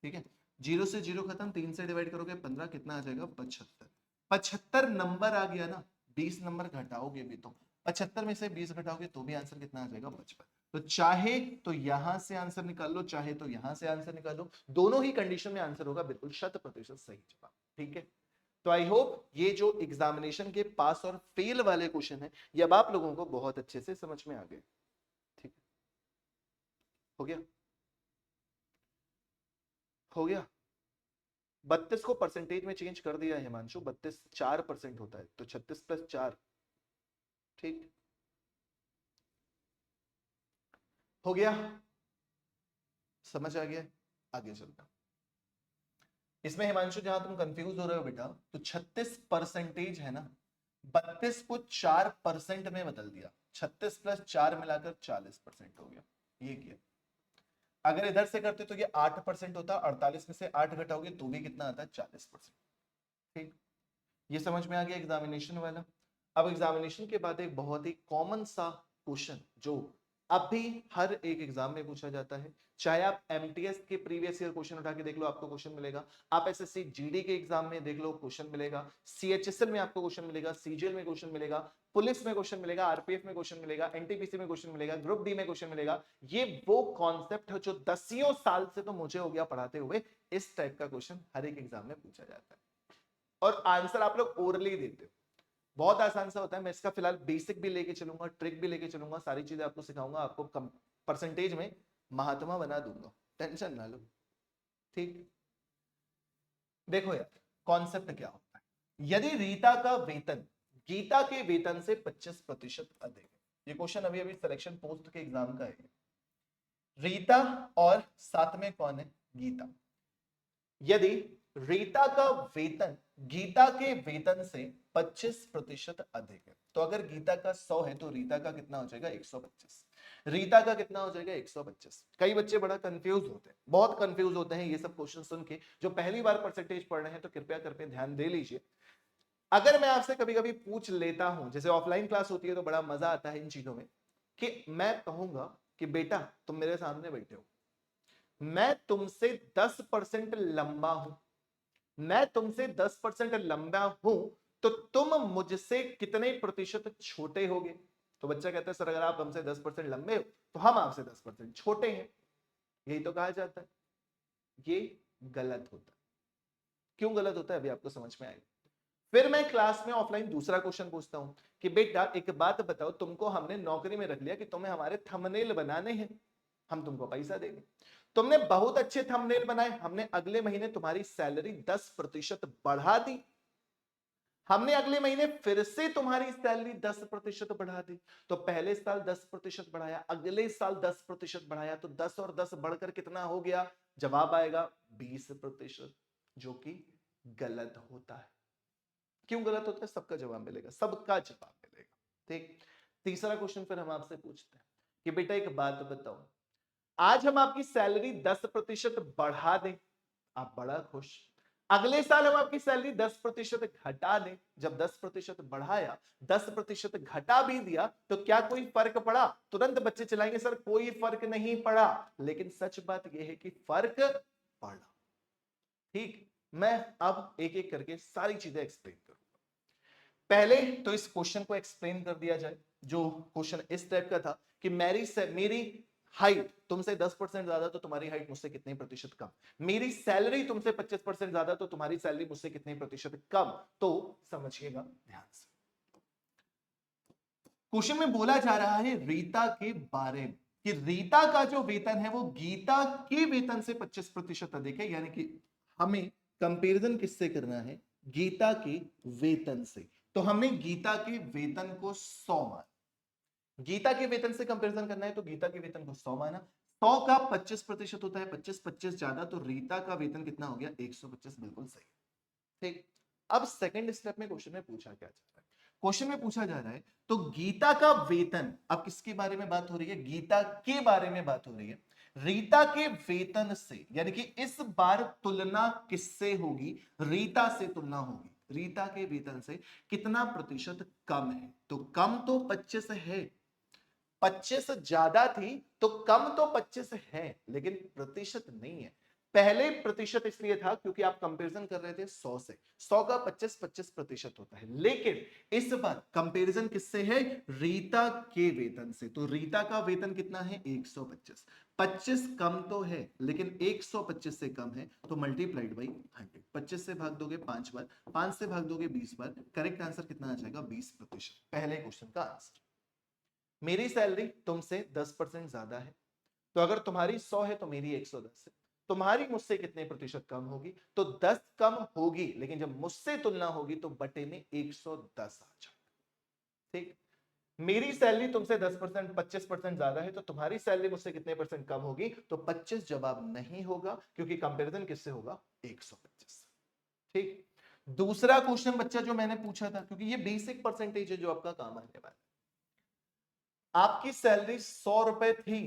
Speaker 1: ठीक है, जीरो से जीरो खत्म, 3 से डिवाइड करोगे 15, कितना आ जाएगा? 75। 75 नंबर आ गया ना, 20 नंबर घटाओगे भी तो 75 में से 20 घटाओगे तो भी आंसर कितना आ जाएगा? 55। तो चाहे तो यहां से आंसर निकाल लो, चाहे तो यहां से आंसर निकालो, दोनों ही कंडीशन में आंसर होगा बिल्कुल 100% सही जवाब। ठीक है, तो आई होप ये जो एग्जामिनेशन के पास और फेल वाले क्वेश्चन है ये अब आप लोगों को बहुत अच्छे से समझ में आ गए। ठीक है, हो गया? हो गया। 32 को परसेंटेज में चेंज कर दिया है हिमांशु, 32 4% होता है, तो 36+4। ठीक, हो गया? समझ आ गया? आगे चलता, इसमें हिमांशु जहां तुम कंफ्यूज हो रहे हो बेटा, तो 36% है ना, 32 को 4% में बदल दिया, 36 प्लस 4 मिलाकर 40% हो गया, ये किया। अगर इधर से करते तो ये 8% होता, 48 में से 8 घटाओगे तो भी कितना आता है, 40%। ठीक, ये समझ में आ गया एग्जामिनेशन वाला। अब एग्जामिनेशन के बाद एक बहुत ही कॉमन सा क्वेश्चन जो अभी हर एक एग्जाम में पूछा जाता है, चाहे आप एमटीएस के प्रीवियस ईयर क्वेश्चन उठा के देख लो, आपको क्वेश्चन मिलेगा। आप एसएससी जीडी के एग्जाम में देख लो, क्वेश्चन मिलेगा। सीएचएसएल में आपको क्वेश्चन मिलेगा, सीजीएल में क्वेश्चन मिलेगा, पुलिस में क्वेश्चन मिलेगा, आरपीएफ में क्वेश्चन मिलेगा, एनटीपीसी में क्वेश्चन मिलेगा, ग्रुप डी में क्वेश्चन मिलेगा। ये वो कॉन्सेप्ट है जो दसियों साल से तो मुझे हो गया पढ़ाते हुए, इस टाइप का क्वेश्चन हर एक एग्जाम में पूछा जाता है और आंसर आप लोग ओरली देते हो। बहुत आसान सा होता है। मैं इसका फिलहाल बेसिक भी लेके चलूंगा, ट्रिक भी लेके चलूंगा, सारी चीजें आपको सिखाऊंगा, आपको परसेंटेज में महात्मा बना दूंगा, टेंशन ना लो। ठीक, देखो यार कॉन्सेप्ट क्या होता है। यदि रीता का वेतन गीता के वेतन से 25% अधिक है, ये क्वेश्चन अभी अभी सिलेक्शन पोस्ट के एग्जाम का है। रीता और साथ में कौन है, गीता। यदि रीता का वेतन गीता के वेतन से 25% अधिक है, तो अगर गीता का 100 है तो रीता का कितना हो जाएगा, 125। रीता का कितना हो जाएगा, 125। कई बच्चे बड़ा कंफ्यूज होते हैं, बहुत कंफ्यूज होते हैं ये सब क्वेश्चन सुन के। जो पहली बार परसेंटेज पढ़ रहे हैं तो कृपया करके ध्यान दे लीजिए। अगर मैं आपसे कभी कभी पूछ लेता हूं, जैसे ऑफलाइन क्लास होती है तो बड़ा मजा आता है इन चीजों में, कि मैं कहूंगा कि बेटा तुम मेरे सामने बैठे हो, मैं तुमसे 10% लंबा हूं, मैं तुमसे 10% लंबा हूं, तो तुम मुझसे कितने प्रतिशत छोटे होगे। तो बच्चा कहता है सर अगर आप हमसे 10% लंबे हो तो हम आपसे 10% छोटे हैं, यही तो कहा जाता है। ये गलत होता है। क्यों गलत होता है अभी आपको समझ में आएगा। फिर मैं क्लास में ऑफलाइन दूसरा क्वेश्चन पूछता हूं कि बेटा एक बात बताओ, तुमको हमने नौकरी में रख लिया कि तुम्हें हमारे थंबनेल बनाने हैं, हम तुमको पैसा देंगे, तुमने बहुत अच्छे थंबनेल बनाए, हमने अगले महीने तुम्हारी सैलरी 10% बढ़ा दी, हमने अगले महीने फिर से तुम्हारी सैलरी 10% बढ़ा दी। तो पहले साल 10% बढ़ाया, अगले साल 10% बढ़ाया, तो 10 और 10 बढ़कर कितना हो गया, जवाब आएगा 20%, जो कि गलत होता है। क्यों गलत होता है, सबका जवाब मिलेगा, सबका जवाब मिलेगा। ठीक, तीसरा क्वेश्चन फिर हम आपसे पूछते हैं कि बेटा एक बात बताओ, आज हम आपकी सैलरी 10% बढ़ा दें, आप बड़ा खुश, अगले साल हम आपकी सैलरी 10% घटा दें, जब 10% बढ़ाया 10% घटा भी दिया, तो क्या कोई फर्क पड़ा। तुरंत बच्चे चलाएंगे सर कोई फर्क नहीं पड़ा, लेकिन सच बात यह है कि फर्क पड़ा। ठीक, मैं अब एक एक करके सारी चीजें एक्सप्लेन करूंगा। पहले तो इस क्वेश्चन को एक्सप्लेन कर दिया जाए। जो क्वेश्चन इस टाइप का था कि मेरी हाइट तुमसे 10% ज्यादा तो तुम्हारी हाइट मुझसे कितने प्रतिशत कम, मेरी सैलरी तुमसे 25% ज्यादा तो तुम्हारी सैलरी मुझसे कितने प्रतिशत कम। तो समझिएगा ध्यान से, क्वेश्चन में बोला जा रहा है रीता के बारे में कि रीता का जो वेतन है वो गीता के वेतन से 25% अधिक है, यानी कि हमें कंपैरिजन किससे करना है, गीता के वेतन से। तो हमने गीता के वेतन को 100 माना, गीता के वेतन से कंपैरिजन करना है तो गीता के वेतन को 100 माना, 100 का 25% होता है, 25 ज्यादा, तो रीता का वेतन कितना हो गया, 125, बिल्कुल सही। ठीक, अब सेकंड स्टेप में क्वेश्चन में पूछा क्या जा रहा है, क्वेश्चन में पूछा जा रहा है तो गीता का वेतन, अब किसके बारे में बात हो रही है, गीता के बारे में बात हो रही है, रीता के वेतन से, यानी कि इस बार तुलना किससे होगी, रीता से तुलना होगी, रीता के वेतन से कितना प्रतिशत कम है। तो कम तो 25 है, 25 ज्यादा थी तो कम तो 25 है, लेकिन प्रतिशत नहीं है। पहले प्रतिशत इसलिए था क्योंकि आप कंपैरिजन कर रहे थे 100 से, 100 का 25% होता है, लेकिन इस बार कंपैरिजन किससे है, रीता के वेतन से। तो रीता का वेतन कितना है, 125, 25 कम तो है लेकिन 125 से कम है, तो मल्टीप्लाइड बाई 100, 25 से भाग दोगे 5 बार, 5 से भाग दोगे 20 बार, करेक्ट आंसर कितना आ जाएगा, 20%। पहले क्वेश्चन का आंसर। मेरी सैलरी तुमसे 10% ज्यादा है, तो अगर तुम्हारी 100 है तो मेरी 110 है, तुम्हारी मुझसे कितने प्रतिशत कम होगी, तो 10 कम होगी, लेकिन जब मुझसे तुलना होगी तो बटे में 110 आ जाएगा। ठीक, मेरी सैलरी तुमसे 10% 25% ज्यादा है, तो तुम्हारी सैलरी मुझसे कितने परसेंट कम होगी? तो 25 जवाब नहीं होगा, क्योंकि कंपैरिजन किससे होगा? 125। ठीक। दूसरा क्वेश्चन बच्चा जो मैंने पूछा था, क्योंकि ये बेसिक परसेंटेज है जो आपका काम आने वाला है। आपकी सैलरी 100 रुपए थी,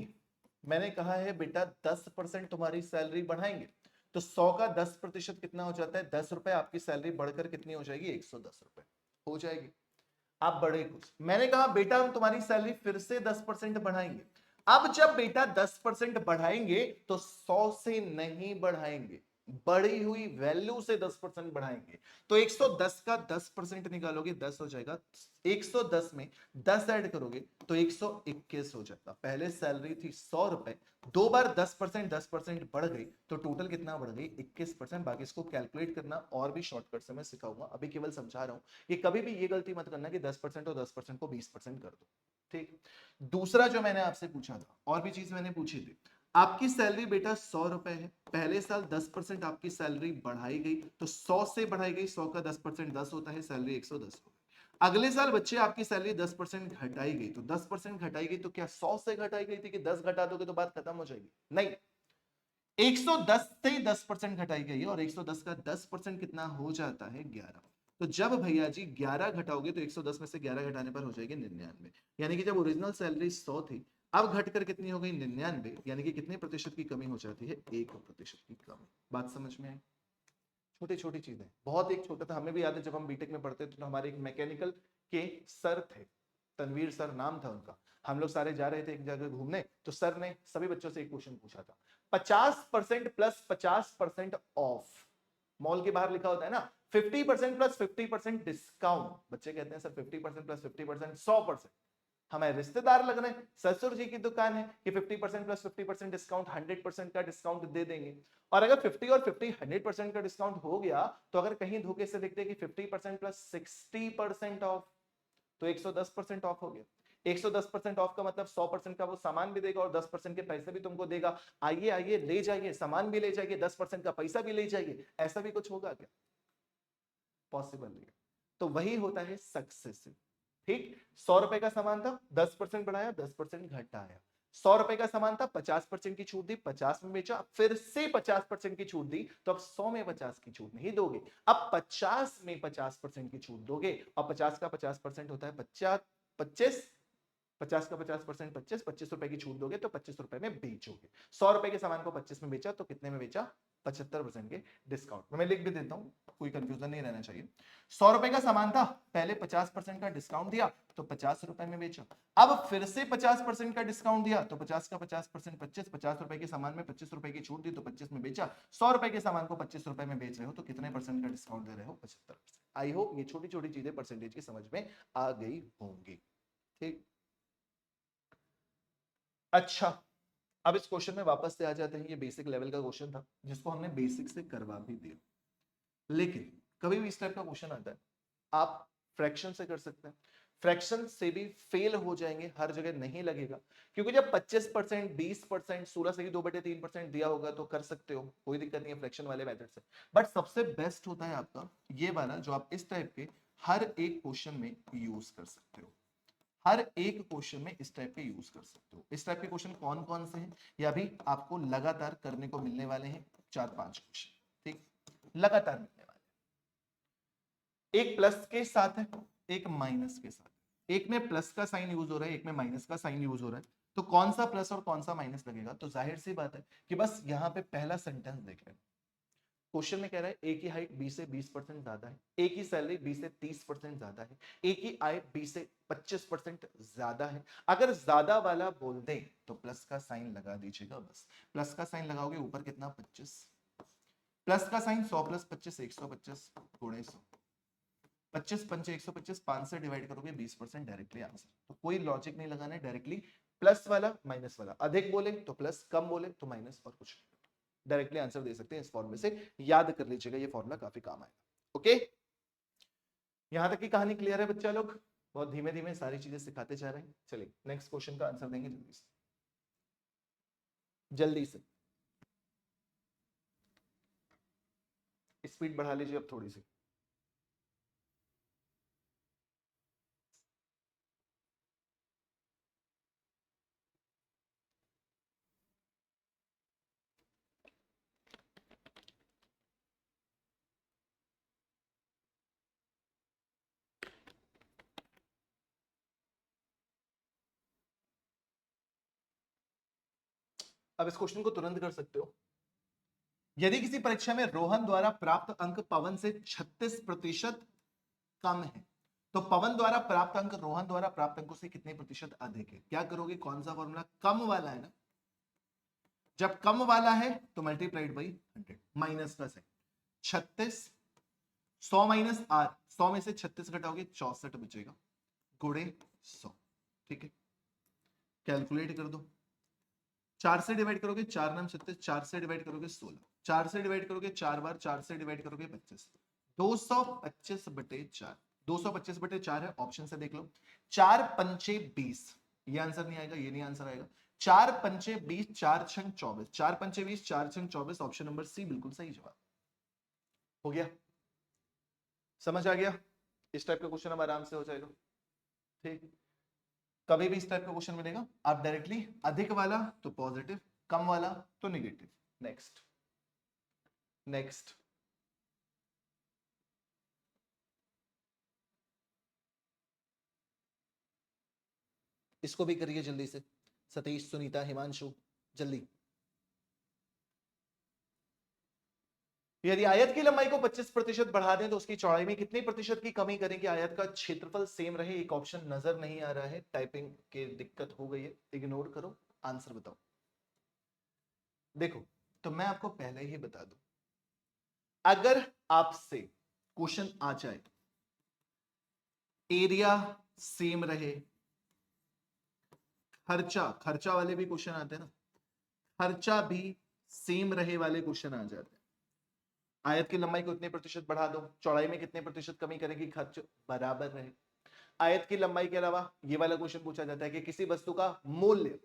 Speaker 1: मैंने कहा है बेटा 10% तुम्हारी सैलरी बढ़ाएंगे, तो 100 का 10% कितना हो जाता है? 10 रुपए। आपकी सैलरी बढ़कर कितनी हो जाएगी? 110 रुपए हो जाएगी। आप बड़े खुश। मैंने कहा बेटा हम तुम्हारी सैलरी फिर से 10% बढ़ाएंगे। अब जब बेटा 10% बढ़ाएंगे तो 100 से नहीं बढ़ाएंगे, बढ़ी हुई वैल्यू से 10% बढ़ाएंगे। तो 110 का 10% निकालोगे, 10 हो जाएगा। 110 में 10 ऐड करोगे तो 121 हो जाएगा। पहले सैलरी थी 100 रुपए, दो बार 10% बढ़ गई, तो टोटल कितना बढ़ गई? 21%। बाकी इसको कैलकुलेट करना और भी शॉर्टकट से मैं सिखाऊंगा, अभी केवल समझा रहा हूं। ये कभी भी ये गलती मत करना कि 10% और 10% को 20% कर दो। ठीक। दूसरा जो मैंने आपसे पूछा था, और भी चीज मैंने पूछी थी, आपकी सैलरी बेटा 100 रुपए है, पहले साल 10% आपकी सैलरी बढ़ाई गई, तो 100 से बढ़ाई गई, 100 का 10% 10 होता है, सैलरी 110 हो गई। अगले साल बच्चे आपकी सैलरी 10% घटाई गई, तो 10% घटाई गई तो क्या 100 से घटाई गई थी कि 10 घटा दोगे तो बात खत्म हो जाएगी? नहीं, 110 से 10% घटाई गई है, और 110 का 10% कितना हो जाता है? 11। तो जब भैया जी 11 घटाओगे तो 110 में से 11 घटाने पर हो जाएगी 99। यानी कि जब ओरिजिनल सैलरी 100 थी, अब घटकर कितनी हो गई? 99। यानी कि कितने प्रतिशत की कमी हो जाती है? 1% की कमी। बात समझ में आई? छोटी छोटी चीजें, बहुत एक छोटा था, हमें भी याद है जब हम बीटेक में पढ़ते थे तो हमारे एक मैकेनिकल के सर थे, तनवीर सर नाम था उनका। हम लोग सारे जा रहे थे एक जगह घूमने, तो सर ने सभी बच्चों से एक क्वेश्चन पूछा था, 50% प्लस 50% ऑफ। मॉल के बाहर लिखा होता है ना 50% प्लस 50% डिस्काउंट। बच्चे कहते हैं सर 50% प्लस 50% 100%। हमारे रिश्तेदार लग रहे हैं, ससुर जी की दुकान है कि 50% प्लस 50% डिस्काउंट 100% का डिस्काउंट दे देंगे। और अगर 50 और 50 100% का डिस्काउंट हो गया, तो अगर कहीं धोखे से लिखते कि 50% प्लस 60% ऑफ, तो 110% ऑफ हो गया। 110% ऑफ का मतलब 100% का वो सामान भी देगा और 10% के पैसे भी तुमको देगा। आइए आइए ले जाइए, सामान भी ले जाइए, 10% का पैसा भी ले जाइए। ऐसा भी कुछ होगा क्या? पॉसिबल नहीं। तो वही होता है सक्सेसिव। ठीक। 100 रुपए का सामान था, 10% बढ़ाया, 10% घटाया। 100 रुपए का सामान था, 50% की छूट दी, 50 में बेचा, फिर से 50% की छूट दी, तो अब 100 में 50 की छूट नहीं दोगे, अब 50 में 50% की छूट दोगे। और 50 का 50% होता है 50, 25, 50 का 50% 25, 25 रुपए की छूट दोगे तो 25 रुपए में बेचोगे। 100 रुपए के सामान को 25 में बेचा तो कितने में बेचा? 75% के डिस्काउंट। मैं लिख भी देता हूं, कोई कंफ्यूजन नहीं रहना चाहिए। 100 रुपए का सामान था, पहले 50% का डिस्काउंट दिया तो 50 रुपए में बेचा। अब फिर से 50% का डिस्काउंट दिया तो 50 का 50% 25, 50 रुपए के सामान में 25 रुपए की छूट दी तो 25 में बेचा। 100 रुपए के सामान को 25 रुपए में बेच रहे हो तो कितने परसेंट का डिस्काउंट दे रहे हो? 75%। आई होप ये छोटी छोटी चीजें परसेंटेज की समझ में आ गई होंगी। ठीक। अच्छा, अब इस क्वेश्चन में वापस से आ जाते हैं। ये बेसिक लेवल का क्वेश्चन था जिसको हमने बेसिक से करवा भी दिया, लेकिन कभी भी इस टाइप का क्वेश्चन आता है, आप फ्रैक्शन से कर सकते हैं, फ्रैक्शन से भी फेल हो जाएंगे, हर जगह नहीं लगेगा। क्योंकि जब 25%, 20%, 16 से ही 2/3% दिया होगा तो कर सकते हो, कोई दिक्कत नहीं है फ्रैक्शन वाले मेथड से। बट सबसे बेस्ट होता है आपका ये वाला, जो आप इस टाइप के हर एक क्वेश्चन में यूज कर सकते हो। हर एक क्वेश्चन में इस टाइप के यूज कर सकते हो। इस टाइप के क्वेश्चन कौन कौन से हैं, या भी आपको लगातार करने को मिलने वाले हैं 4-5 क्वेश्चन। ठीक, लगातार मिलने वाले। एक प्लस के साथ है, एक माइनस के साथ है। एक में प्लस का साइन यूज हो रहा है, एक में माइनस का साइन यूज हो रहा है। तो कौन सा प्लस और कौन सा माइनस लगेगा? तो जाहिर सी बात है कि बस यहां पे पहला सेंटेंस देख लें। क्वेश्चन में कह रहा है ए की हाइट बी से 20% ज्यादा है, ए की सैलरी बी से 30% ज्यादा है, ए की आय बी से 25% ज्यादा है। अगर ज्यादा वाला बोल दे तो प्लस का साइन लगा दीजिएगा। बस प्लस का साइन लगाओगे, ऊपर कितना? 25, प्लस का साइन 100 प्लस 25 125 गुणे 100, 25 पंचे 125, 5 से डिवाइड करोगे 20%, डायरेक्टली आंसर। तो कोई लॉजिक नहीं लगाना है, डायरेक्टली प्लस वाला माइनस वाला, अधिक बोले तो प्लस, कम बोले तो माइनस, और कुछ डायरेक्टली आंसर दे सकते हैं इस फॉर्मूले से। याद कर लीजिएगा, ये फॉर्मूला काफी काम आएगा। ओके, यहां तक की कहानी क्लियर है बच्चा लोग? बहुत धीमे धीमे सारी चीजें सिखाते जा रहे हैं। चलिए नेक्स्ट क्वेश्चन का आंसर देंगे जल्दी से, जल्दी से। स्पीड बढ़ा लीजिए अब थोड़ी सी। अब इस क्वेश्चन को तुरंत कर सकते हो। यदि किसी परीक्षा में रोहन द्वारा प्राप्त अंक पवन से 36% कम है, तो पवन द्वारा प्राप्त अंक रोहन द्वारा प्राप्त अंकों से कितने प्रतिशत अधिक है? क्या करोगे? कौन सा फॉर्मूला? कम वाला है ना, जब कम वाला है तो मल्टीप्लाइड बाई 100, माइनस का साइन। 36, 100 माइनस आर, 100 में से 36 घटाओगे 64 बचेगा, गुणे 100। ठीक है, कैलकुलेट कर दो। 4 से डिवाइड करोगे 4 नाम 36, 4 से डिवाइड करोगे 16, 4 से डिवाइड करोगे 4 बार, 4 से डिवाइड करोगे 25, 225 बटे 4, 225 बटे 4 है, ऑप्शन से देख लो। 4 पंचे 20, ये आंसर नहीं आएगा, ये नहीं आंसर आएगा। 4 पंचे 20, 4 छंग 24, 4 पंचे 20, 4 छंग 24, ऑप्शन नंबर सी बिल्कुल सही जवाब। हो गया, समझ आ गया? इस टाइप का क्वेश्चन अब आराम से हो जाएगा। ठीक, कभी भी इस टाइप का क्वेश्चन मिलेगा, आप डायरेक्टली अधिक वाला तो पॉजिटिव, कम वाला तो नेगेटिव। Next, next. इसको भी करिए जल्दी से, सतीश, सुनीता, हिमांशु, जल्दी। यदि आयत की लंबाई को 25% बढ़ा दें तो उसकी चौड़ाई में कितने प्रतिशत की कमी करें कि आयत का क्षेत्रफल सेम रहे? एक ऑप्शन नजर नहीं आ रहा है, टाइपिंग की दिक्कत हो गई है, इग्नोर करो, आंसर बताओ। देखो, तो मैं आपको पहले ही बता दूं, अगर आपसे क्वेश्चन आ जाए एरिया सेम रहे, खर्चा, खर्चा वाले भी क्वेश्चन आते हैं ना, खर्चा भी सेम रहे वाले क्वेश्चन आ जाते हैं। आयत की लंबाई को इतने प्रतिशत बढ़ा दो, चौड़ाई में कितने प्रतिशत कमी करेगी, खर्च बराबर रहे। आयत की लंबाई के अलावा ये वाला क्वेश्चन पूछा जाता है कि किसी वस्तु का मूल्य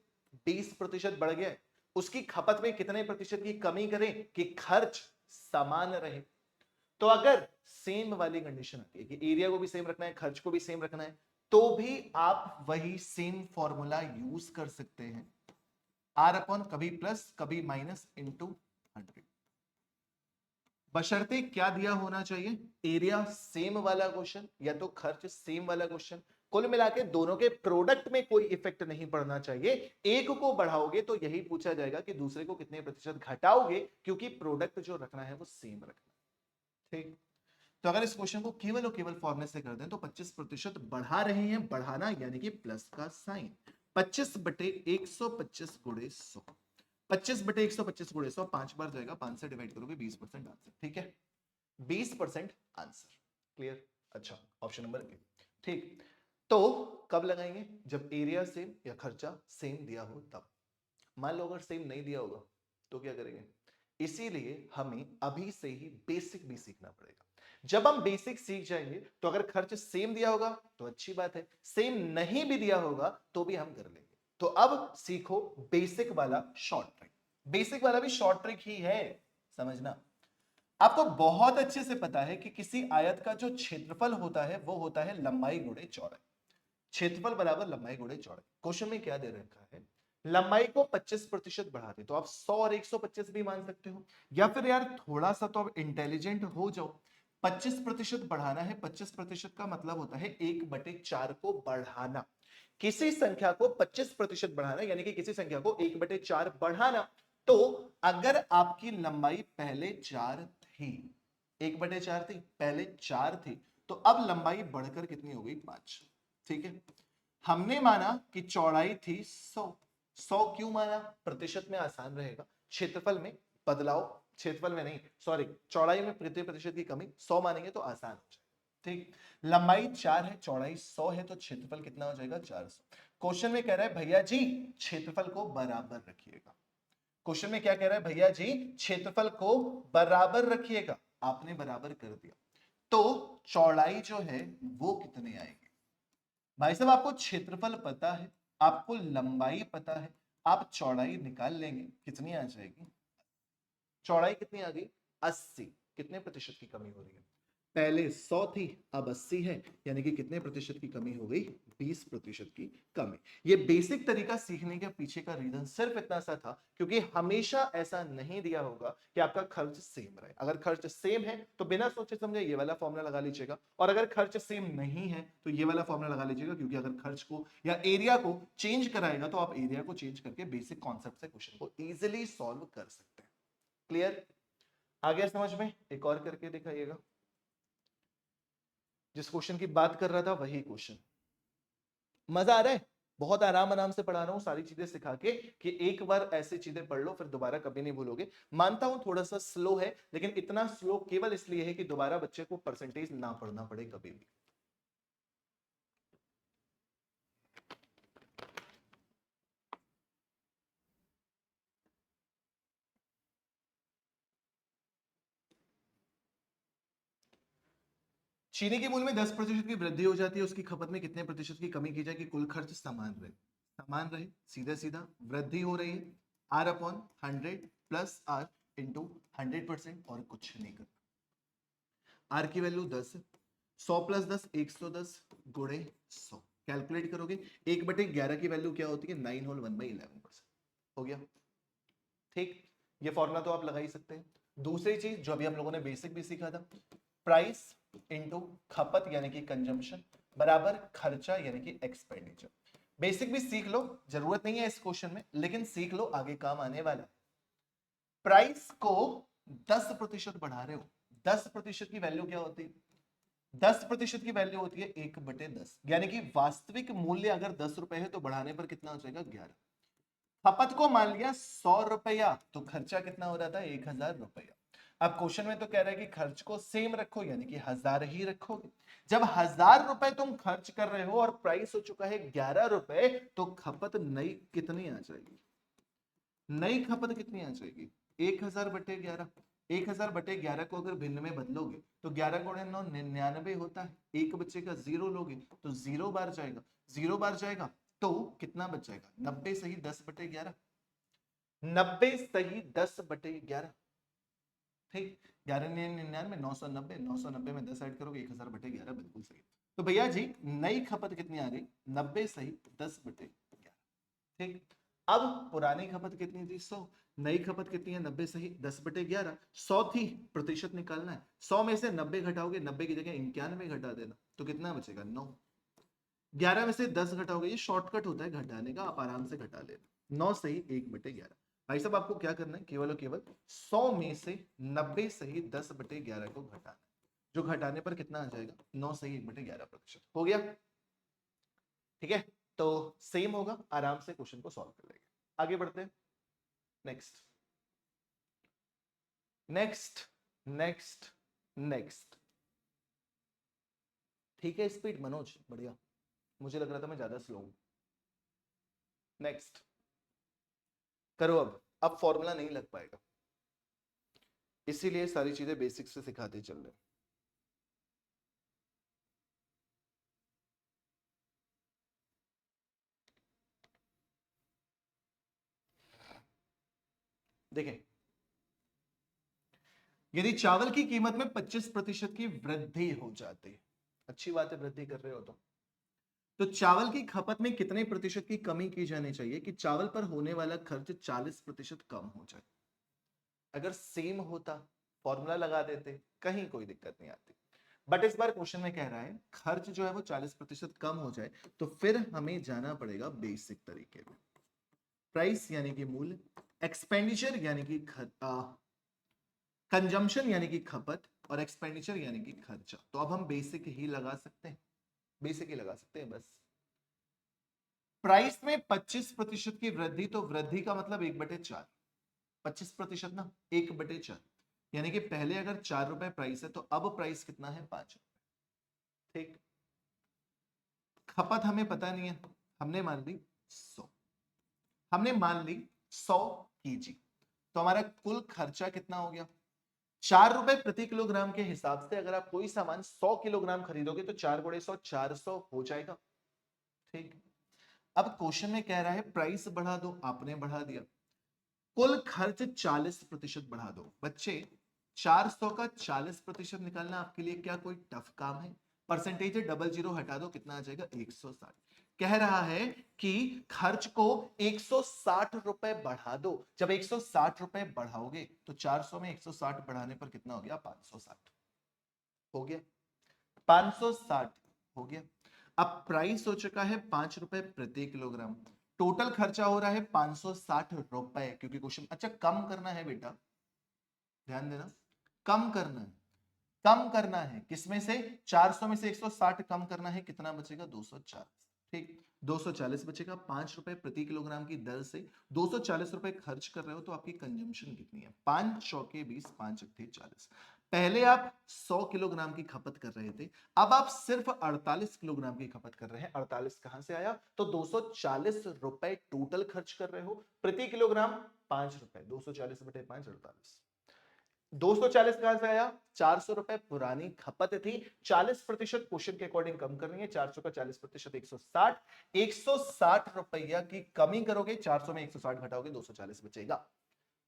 Speaker 1: 20% बढ़ गया है, उसकी खपत में कितने प्रतिशत की कमी करें कि खर्च समान रहे। तो अगर सेम वाली कंडीशन आती है कि एरिया को भी सेम रखना है, खर्च को भी सेम रखना है, तो भी आप वही सेम फॉर्मूला यूज कर सकते हैं, आर अपॉन कभी प्लस कभी माइनस इंटू 100, बशर्ते क्या दिया होना चाहिए? एरिया सेम वाला क्वेश्चन या तो खर्च सेम वाला क्वेश्चन। कुल मिला के दोनों के प्रोडक्ट में कोई इफेक्ट नहीं पड़ना चाहिए। एक को बढ़ाओगे तो यही पूछा जाएगा कि दूसरे को कितने प्रतिशत घटाओगे, क्योंकि प्रोडक्ट जो रखना है वो सेम रखना है। ठीक, तो अगर इस क्वेश्चन को केवल और केवल फॉर्मूले से कर दें तो 25% बढ़ा रहे हैं, बढ़ाना यानी कि प्लस का साइन, 25 बटे 125 गुणे 100, 25 बटे 125 गुणे 100, 5 बार जाएगा, 5 से डिवाइड करोगे 20% आंसर। ठीक है, 20% आंसर। क्लियर? अच्छा, ऑप्शन नंबर ए। ठीक, तो कब लगाएंगे? जब एरिया सेम या खर्चा सेम दिया हो तब। मान लो अगर सेम नहीं दिया होगा तो क्या करेंगे? इसीलिए हमें अभी से ही बेसिक भी सीखना पड़ेगा। जब हम बेसिक सीख जाएंगे तो अगर खर्च सेम दिया होगा तो अच्छी बात है, सेम नहीं भी दिया होगा तो भी हम कर लेंगे। तो अब सीखो बेसिक वाला शॉर्ट ट्रिक। बेसिक वाला भी शॉर्ट ट्रिक ही है, समझना। आपको बहुत अच्छे से पता है कि किसी आयत का जो क्षेत्रफल होता है वो होता है लंबाई गुणे चौड़ाई। क्षेत्रफल बराबर लंबाई गुणे चौड़ाई। क्वेश्चन में क्या दे रखा है? लंबाई को 25% बढ़ा दे, तो आप 100 और 125 भी मान सकते हो, या फिर यार थोड़ा सा तो आप इंटेलिजेंट हो जाओ, 25% बढ़ाना है, 25% का मतलब होता है 1/4 को बढ़ाना। किसी संख्या को 25% बढ़ाना यानी कि किसी संख्या को 1/4 बढ़ाना। तो अगर आपकी लंबाई पहले 4 थी, 1/4 थी, पहले 4 थी, तो अब लंबाई बढ़कर कितनी हो गई? 5। ठीक है, हमने माना कि चौड़ाई थी 100। 100 क्यों माना? प्रतिशत में आसान रहेगा, क्षेत्रफल में बदलाव, क्षेत्रफल में नहीं, सॉरी, चौड़ाई में प्रतिशत की कमी, 100 मानेंगे तो आसान हो जाए। ठीक, लंबाई 4 है, चौड़ाई 100 है, तो क्षेत्रफल कितना हो जाएगा? 400। क्वेश्चन में कह रहा है भैया जी क्षेत्रफल को बराबर रखिएगा। क्वेश्चन में क्या कह रहा है? भैया जी क्षेत्रफल को बराबर रखिएगा। आपने बराबर कर दिया, तो चौड़ाई जो है वो कितने आएगी? भाई साहब, आपको क्षेत्रफल पता है, आपको लंबाई पता है, आप चौड़ाई निकाल लेंगे, कितनी आ जाएगी? चौड़ाई कितनी आ गई? 80। कितने प्रतिशत की कमी हो रही है? पहले 100 थी, अब 80 है, यानी कि कितने प्रतिशत की कमी हो गई? 20% की कमी। ये बेसिक तरीका सीखने के पीछे का रीजन सिर्फ इतना सा था, क्योंकि हमेशा ऐसा नहीं दिया होगा कि आपका खर्च सेम रहे। अगर खर्च सेम है तो बिना सोचे समझे ये वाला फॉर्मूला लगा लीजिएगा, और अगर खर्च सेम नहीं है तो ये वाला फॉर्मूला लगा लीजिएगा, क्योंकि अगर खर्च को या एरिया को चेंज कराएगा तो आप एरिया को चेंज करके बेसिक कॉन्सेप्ट से क्वेश्चन को इजिली सॉल्व कर सकते हैं। क्लियर? आ गया समझ में? एक और करके दिखाइएगा। जिस क्वेश्चन की बात कर रहा था वही क्वेश्चन। मजा आ रहा है? बहुत आराम आराम से पढ़ा रहा हूं सारी चीजें सिखा के, कि एक बार ऐसी चीजें पढ़ लो फिर दोबारा कभी नहीं भूलोगे। मानता हूं थोड़ा सा स्लो है, लेकिन इतना स्लो केवल इसलिए है कि दोबारा बच्चे को परसेंटेज ना पढ़ना पड़े कभी भी। चीनी के मूल्य में 10% की वृद्धि हो जाती है, उसकी खपत में कितने प्रतिशत की कमी की जाए कि कुल खर्च समान रहे? समान रहे, सीधा सीधा वृद्धि हो रही है, R upon 100 plus R into 100%, और कुछ नहीं करना। आर की वैल्यू 10 है, 100 प्लस 10 110 गुणे 100 कैलकुलेट करोगे, 1/11 की वैल्यू क्या होती है? 9 होल 1/11%। हो गया? ठीक, ये फॉर्मूला तो आप लगा ही सकते हैं। दूसरी चीज जो अभी हम लोगों ने बेसिक भी सीखा था, प्राइस इंटू खपत यानी कि कंजम्पशन बराबर खर्चा यानी कि एक्सपेंडिचर। बेसिक भी सीख लो, जरूरत नहीं है इस क्वेश्चन में, लेकिन सीख लो, आगे काम आने वाला है। प्राइस को 10% बढ़ा रहे हो, 10% की वैल्यू क्या होती है? 10% की वैल्यू होती है 1/10, यानी कि वास्तविक मूल्य अगर 10 रुपए है तो बढ़ाने पर कितना हो जाएगा? 11। खपत को मान लिया 100 रुपया, तो खर्चा कितना हो रहा था? 1000 रुपया। अब क्वेश्चन में तो कह रहा है कि खर्च को सेम रखो, यानी कि 1000 ही रखोगे। जब 1000 रुपए तुम खर्च कर रहे हो और प्राइस हो चुका है 11 रुपए, तो खपत नई कितनी आ जाएगी? नई खपत कितनी आ जाएगी? 1000/11। 1000/11 को अगर भिन्न में बदलोगे तो 11 गुणे 9 99 होता है, एक बच्चे का जीरो लोगे तो 0 बार जाएगा, 0 बार जाएगा तो कितना बच जाएगा? 90 सही 10/11। 90 सही 10/11। ठीक, 11 99 990, 990 में 10 ऐड करोगे 1000/11, बिल्कुल सही। तो भैया जी नई खपत कितनी आ गई? 90 सही 10/11। ठीक, अब पुरानी खपत कितनी थी? 100। नई खपत कितनी है? 90 सही 10/11। 100 थी, प्रतिशत निकालना है, 100 में से 90 घटाओगे, 90 की जगह 91 घटा देना, तो कितना बचेगा? 9। 11 में से 10 घटाओगे, ये शॉर्टकट होता है घटाने का, आप आराम से घटा लेना। 9 सही 1/11। भाई साहब आपको क्या करना है? केवल और केवल 100 में से 90 सही 10/11 को घटाना है, जो घटाने पर कितना आ जाएगा? 9 सही 1/11%। हो गया? ठीक है, तो सेम होगा, आराम से क्वेश्चन को सॉल्व कर लेंगे। आगे बढ़ते हैं। Next next next next. ठीक है स्पीड मनोज, बढ़िया। मुझे लग रहा था मैं ज्यादा स्लो हूं। नेक्स्ट करो। अब फॉर्मूला नहीं लग पाएगा, इसीलिए सारी चीजें बेसिक से सिखाते चल रहे। देखें, यदि चावल की कीमत में 25% की वृद्धि हो जाती है, अच्छी बात है, वृद्धि कर रहे हो तो चावल की खपत में कितने प्रतिशत की कमी की जानी चाहिए कि चावल पर होने वाला खर्च 40% कम हो जाए? अगर सेम होता फॉर्मूला लगा देते, कहीं कोई दिक्कत नहीं आती। बट इस बार क्वेश्चन में कह रहा है खर्च जो है वो 40% कम हो जाए, तो फिर हमें जाना पड़ेगा बेसिक तरीके में। प्राइस यानी कि मूल्य, एक्सपेंडिचर यानी कि कंजम्पशन यानी कि खपत, और एक्सपेंडिचर यानी कि खर्चा। तो अब हम बेसिक ही लगा सकते हैं, बेसिक ही लगा सकते हैं बस। प्राइस में 25% की वृद्धि, तो वृद्धि का मतलब 1/4, 25% ना 1/4, यानी कि पहले अगर 4 रुपए प्राइस है तो अब प्राइस कितना है? 5 रुपए। ठीक, खपत हमें पता नहीं है, हमने मान ली 100, हमने मान ली 100 kg, तो हमारा कुल खर्चा कितना हो गया? 4 रुपए प्रति किलोग्राम के हिसाब से अगर आप कोई सामान 100 किलोग्राम खरीदोगे तो 4 गुणे 100 400 हो जाएगा। ठीक, अब क्वेश्चन में कह रहा है प्राइस बढ़ा दो, आपने बढ़ा दिया, कुल खर्च 40% बढ़ा दो। बच्चे 400 का 40% निकालना आपके लिए क्या कोई टफ काम है? परसेंटेज है, डबल जीरो हटा दो, कितना आ जाएगा? 160। कह रहा है कि खर्च को 160 रुपए बढ़ा दो। जब 160 रुपए बढ़ाओगे तो 400 में 160 बढ़ाने पर कितना हो गया? 560 हो गया। 560 हो गया। अब प्राइस हो चुका है 5 रुपए प्रति किलोग्राम। टोटल खर्चा हो रहा है 560 रुपए, क्योंकि क्वेश्चन अच्छा कम करना है बेटा, ध्यान देना, कम करना है। कम करना है किसमें से? 400 में से 160 कम करना है, कितना बचेगा? 240। ठीक, 240 बचेगा। 5 रुपए प्रति किलोग्राम की दर से 240 रुपए खर्च कर रहे हो, तो आपकी कंजम्पशन कितनी है? 5 चौके 20, 5 अट्ठे 40। पहले आप 100 किलोग्राम की खपत कर रहे थे, अब आप सिर्फ 48 किलोग्राम की खपत कर रहे हैं। 48 कहां से आया? तो 240 रुपए टोटल खर्च कर रहे हो, प्रति किलोग्राम 5 रुपए। 240 बटे 5, 48। 240 कहां से आया? 400 रुपए पुरानी खपत थी, 40% क्वेश्चन के अकॉर्डिंग कम करनी है। 400 का 40% 160। 160 रुपया की कमी करोगे, 400 में 160 घटाओगे, 240 बचेगा।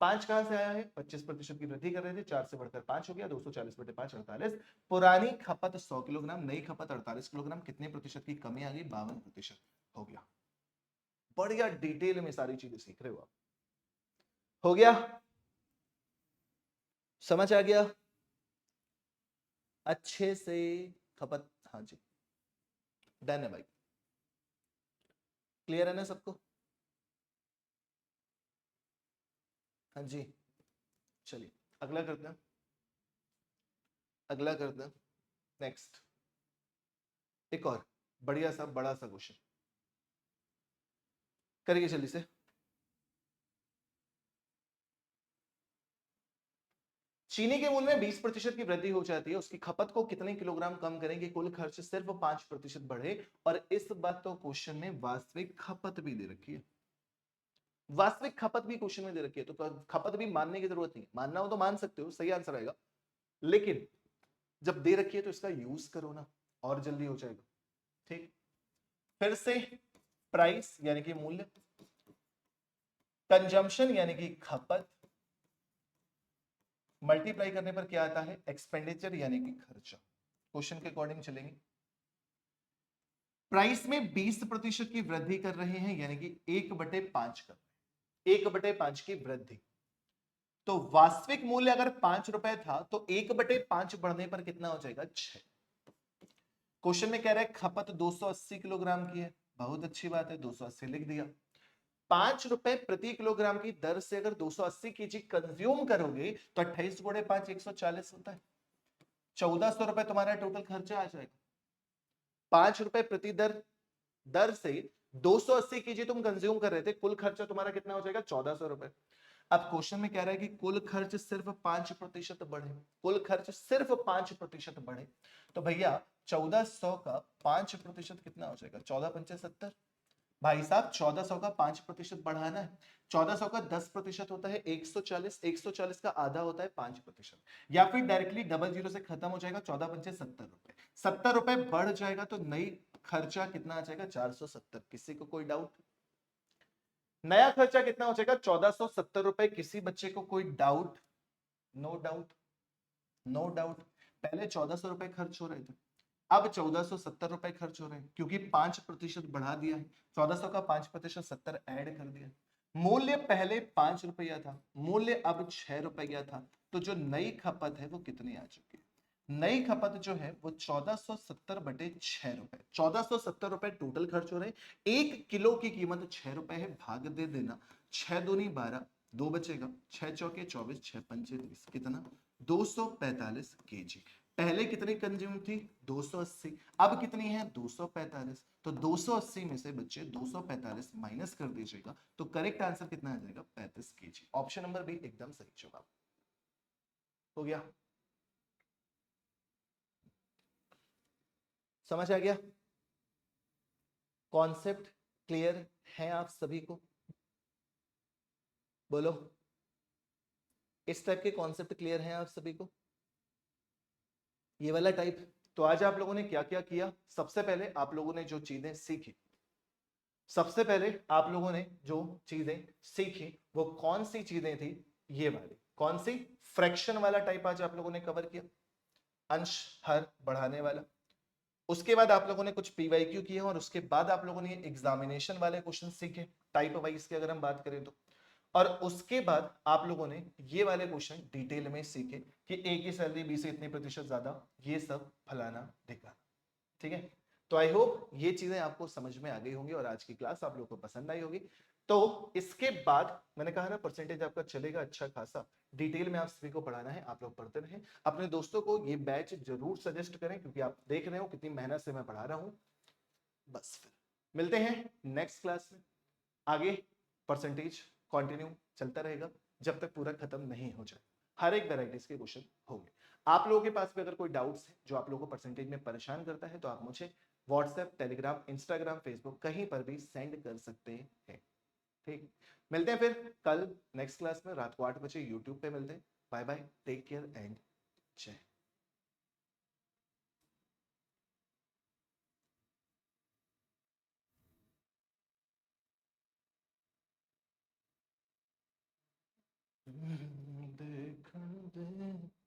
Speaker 1: 5 कहां से आया है? 25% की वृद्धि कर रहे थे, 4 से बढ़कर 5 हो गया। 240 बटे 5, 48। पुरानी खपत 100 किलोग्राम, नई खपत 48 किलोग्राम। कितने प्रतिशत की कमी आ गई? 52% हो गया। बढ़िया डिटेल में सारी चीजें सीख रहे हो आप। हो गया, समझ आ गया अच्छे से? खपत, हाँ जी, डन है भाई। क्लियर है ना सबको? हाँ जी, चलिए अगला करते हैं। अगला करते हैं, नेक्स्ट एक और बढ़िया सा बड़ा सा क्वेश्चन करिए जल्दी से। चीनी के मूल्य में 20% की वृद्धि हो जाती है, उसकी खपत को कितने किलोग्राम कम करेंगे? कुल खर्च सिर्फ 5% बढ़े। और इस बात तो क्वेश्चन में वास्तविक खपत भी दे रखी है। वास्तविक खपत भी क्वेश्चन में दे रखी है, तो खपत भी मानने की जरूरत नहीं, मानना हो तो मान सकते हो, सही आंसर आएगा। लेकिन जब दे रखी है तो इसका यूज करो ना, और जल्दी हो जाएगा। ठीक, फिर से प्राइस यानी कि मूल्य, कंजम्पशन यानी कि खपत, मल्टीप्लाई करने पर क्या आता है? एक्सपेंडिचर यानी कि खर्चा। क्वेश्चन के अकॉर्डिंग चलेंगे। प्राइस में 20% की वृद्धि कर रहे हैं, यानी कि 1/5 कर, 1/5 की वृद्धि। तो वास्तविक मूल्य अगर 5 रुपए था तो 1/5 बढ़ने पर कितना हो जाएगा? 6। क्वेश्चन में कह रहा है खपत 280 किलोग्राम की है, बहुत अच्छी बात है, 280 लिख दिया। 5 रुपए प्रति किलोग्राम की दर से अगर 280 केजी कंज्यूम करोगे तो 28 गुणे 5 140 होता है। 1400 रुपए तुम्हारा टोटल खर्चा आ जाएगा। 5 रुपए प्रति दर से 280 केजी तुम कंज्यूम कर रहे थे, कुल खर्चा तुम्हारा कितना हो जाएगा? 1400 रुपए। अब क्वेश्चन में कह रहा है कि कुल खर्च सिर्फ 5% बढ़े, कुल खर्च सिर्फ 5% बढ़े, तो भैया 1400 का 5% कितना हो जाएगा? 14 पंचे 70। भाई साहब 1400 का 5% बढ़ाना है, 1400 का 10% होता है 140, 140 का आधा होता है 5%, या फिर डायरेक्टली डबल जीरो से खत्म हो जाएगा। 14 पंचे 70 रुपए, 70 रुपए बढ़ जाएगा तो नई खर्चा कितना आ जाएगा? 470। किसी को कोई डाउट? नया खर्चा कितना हो जाएगा? 1470 रुपए। किसी बच्चे को कोई doubt? No doubt, no doubt. पहले 1400 रुपए खर्च हो रहे थे, अब 1470 रुपए खर्च हो रहे हैं, क्योंकि 5% बढ़ा दिया है। 1400 का 5% 70 ऐड कर दिया। मूल्य पहले 5 रुपया था, मूल्य अब 6 रुपया था, तो जो नई खपत है वो कितनी आ चुकी है? नई खपत जो है वो 1470 बटे 6 रुपए। 1470 रुपए टोटल खर्च हो रहे हैं। 1 किलो की कीमत 6 रुपए है, भाग दे देना। 6 दूनी 12, 2 बचेगा, 6 चौके 24, 6 पंचे 30, कितना? 245 केजी। पहले कितनी कंज्यूम थी? 280। अब कितनी है? 245। तो 280 में से बच्चे 245 माइनस कर दीजिएगा, तो करेक्ट आंसर कितना आ जाएगा? 35 केजी। ऑप्शन नंबर बी एकदम सही जवाब। हो गया, समझ आ गया? कॉन्सेप्ट क्लियर है आप सभी को? बोलो, इस टाइप के कॉन्सेप्ट क्लियर हैं आप सभी को? ये वाला टाइप। तो आज आप लोगों ने क्या क्या किया? सबसे पहले आप लोगों ने जो चीजें सीखी, सबसे पहले आप लोगों ने जो चीजें सीखी वो कौन सी चीजें थी? ये वाली। कौन सी? फ्रैक्शन वाला टाइप आज आप लोगों ने कवर किया, अंश हर बढ़ाने वाला। उसके बाद आप लोगों ने कुछ पीवाईक्यू किए और उसके बाद आप लोगों ने एग्जामिनेशन वाले क्वेश्चन सीखे टाइप वाइज की अगर हम बात करें तो। और उसके बाद आप लोगों ने ये वाले क्वेश्चन डिटेल में सीखे कि ए की सैलरी बी से इतने प्रतिशत ज्यादा, ये सब फलाना ढिकाना। ठीक है, तो आई होप ये चीजें आपको समझ में आ गई होंगी और आज की क्लास आप लोगों को पसंद आई होगी। तो इसके बाद मैंने कहा ना परसेंटेज आपका चलेगा अच्छा खासा, डिटेल में आप सभी को पढ़ाना है, आप लोग पढ़ते रहें। अपने दोस्तों को ये बैच जरूर सजेस्ट करें क्योंकि आप देख रहे हो कितनी मेहनत से मैं पढ़ा रहा हूं। बस फिर मिलते हैं नेक्स्ट क्लास में। आगे परसेंटेज कंटिन्यू चलता रहेगा जब तक पूरा खत्म नहीं हो जाए, हर एक वेराइटीज के क्वेश्चन होंगे। आप लोगों के पास भी अगर कोई डाउट्स है जो आप लोगों को परसेंटेज में परेशान करता है तो आप मुझे व्हाट्सएप, टेलीग्राम, इंस्टाग्राम, फेसबुक कहीं पर भी सेंड कर सकते हैं। ठीक, मिलते हैं फिर कल नेक्स्ट क्लास में रात को 8 बजे यूट्यूब पे मिलते हैं। Bye bye, take care and जय। देख दे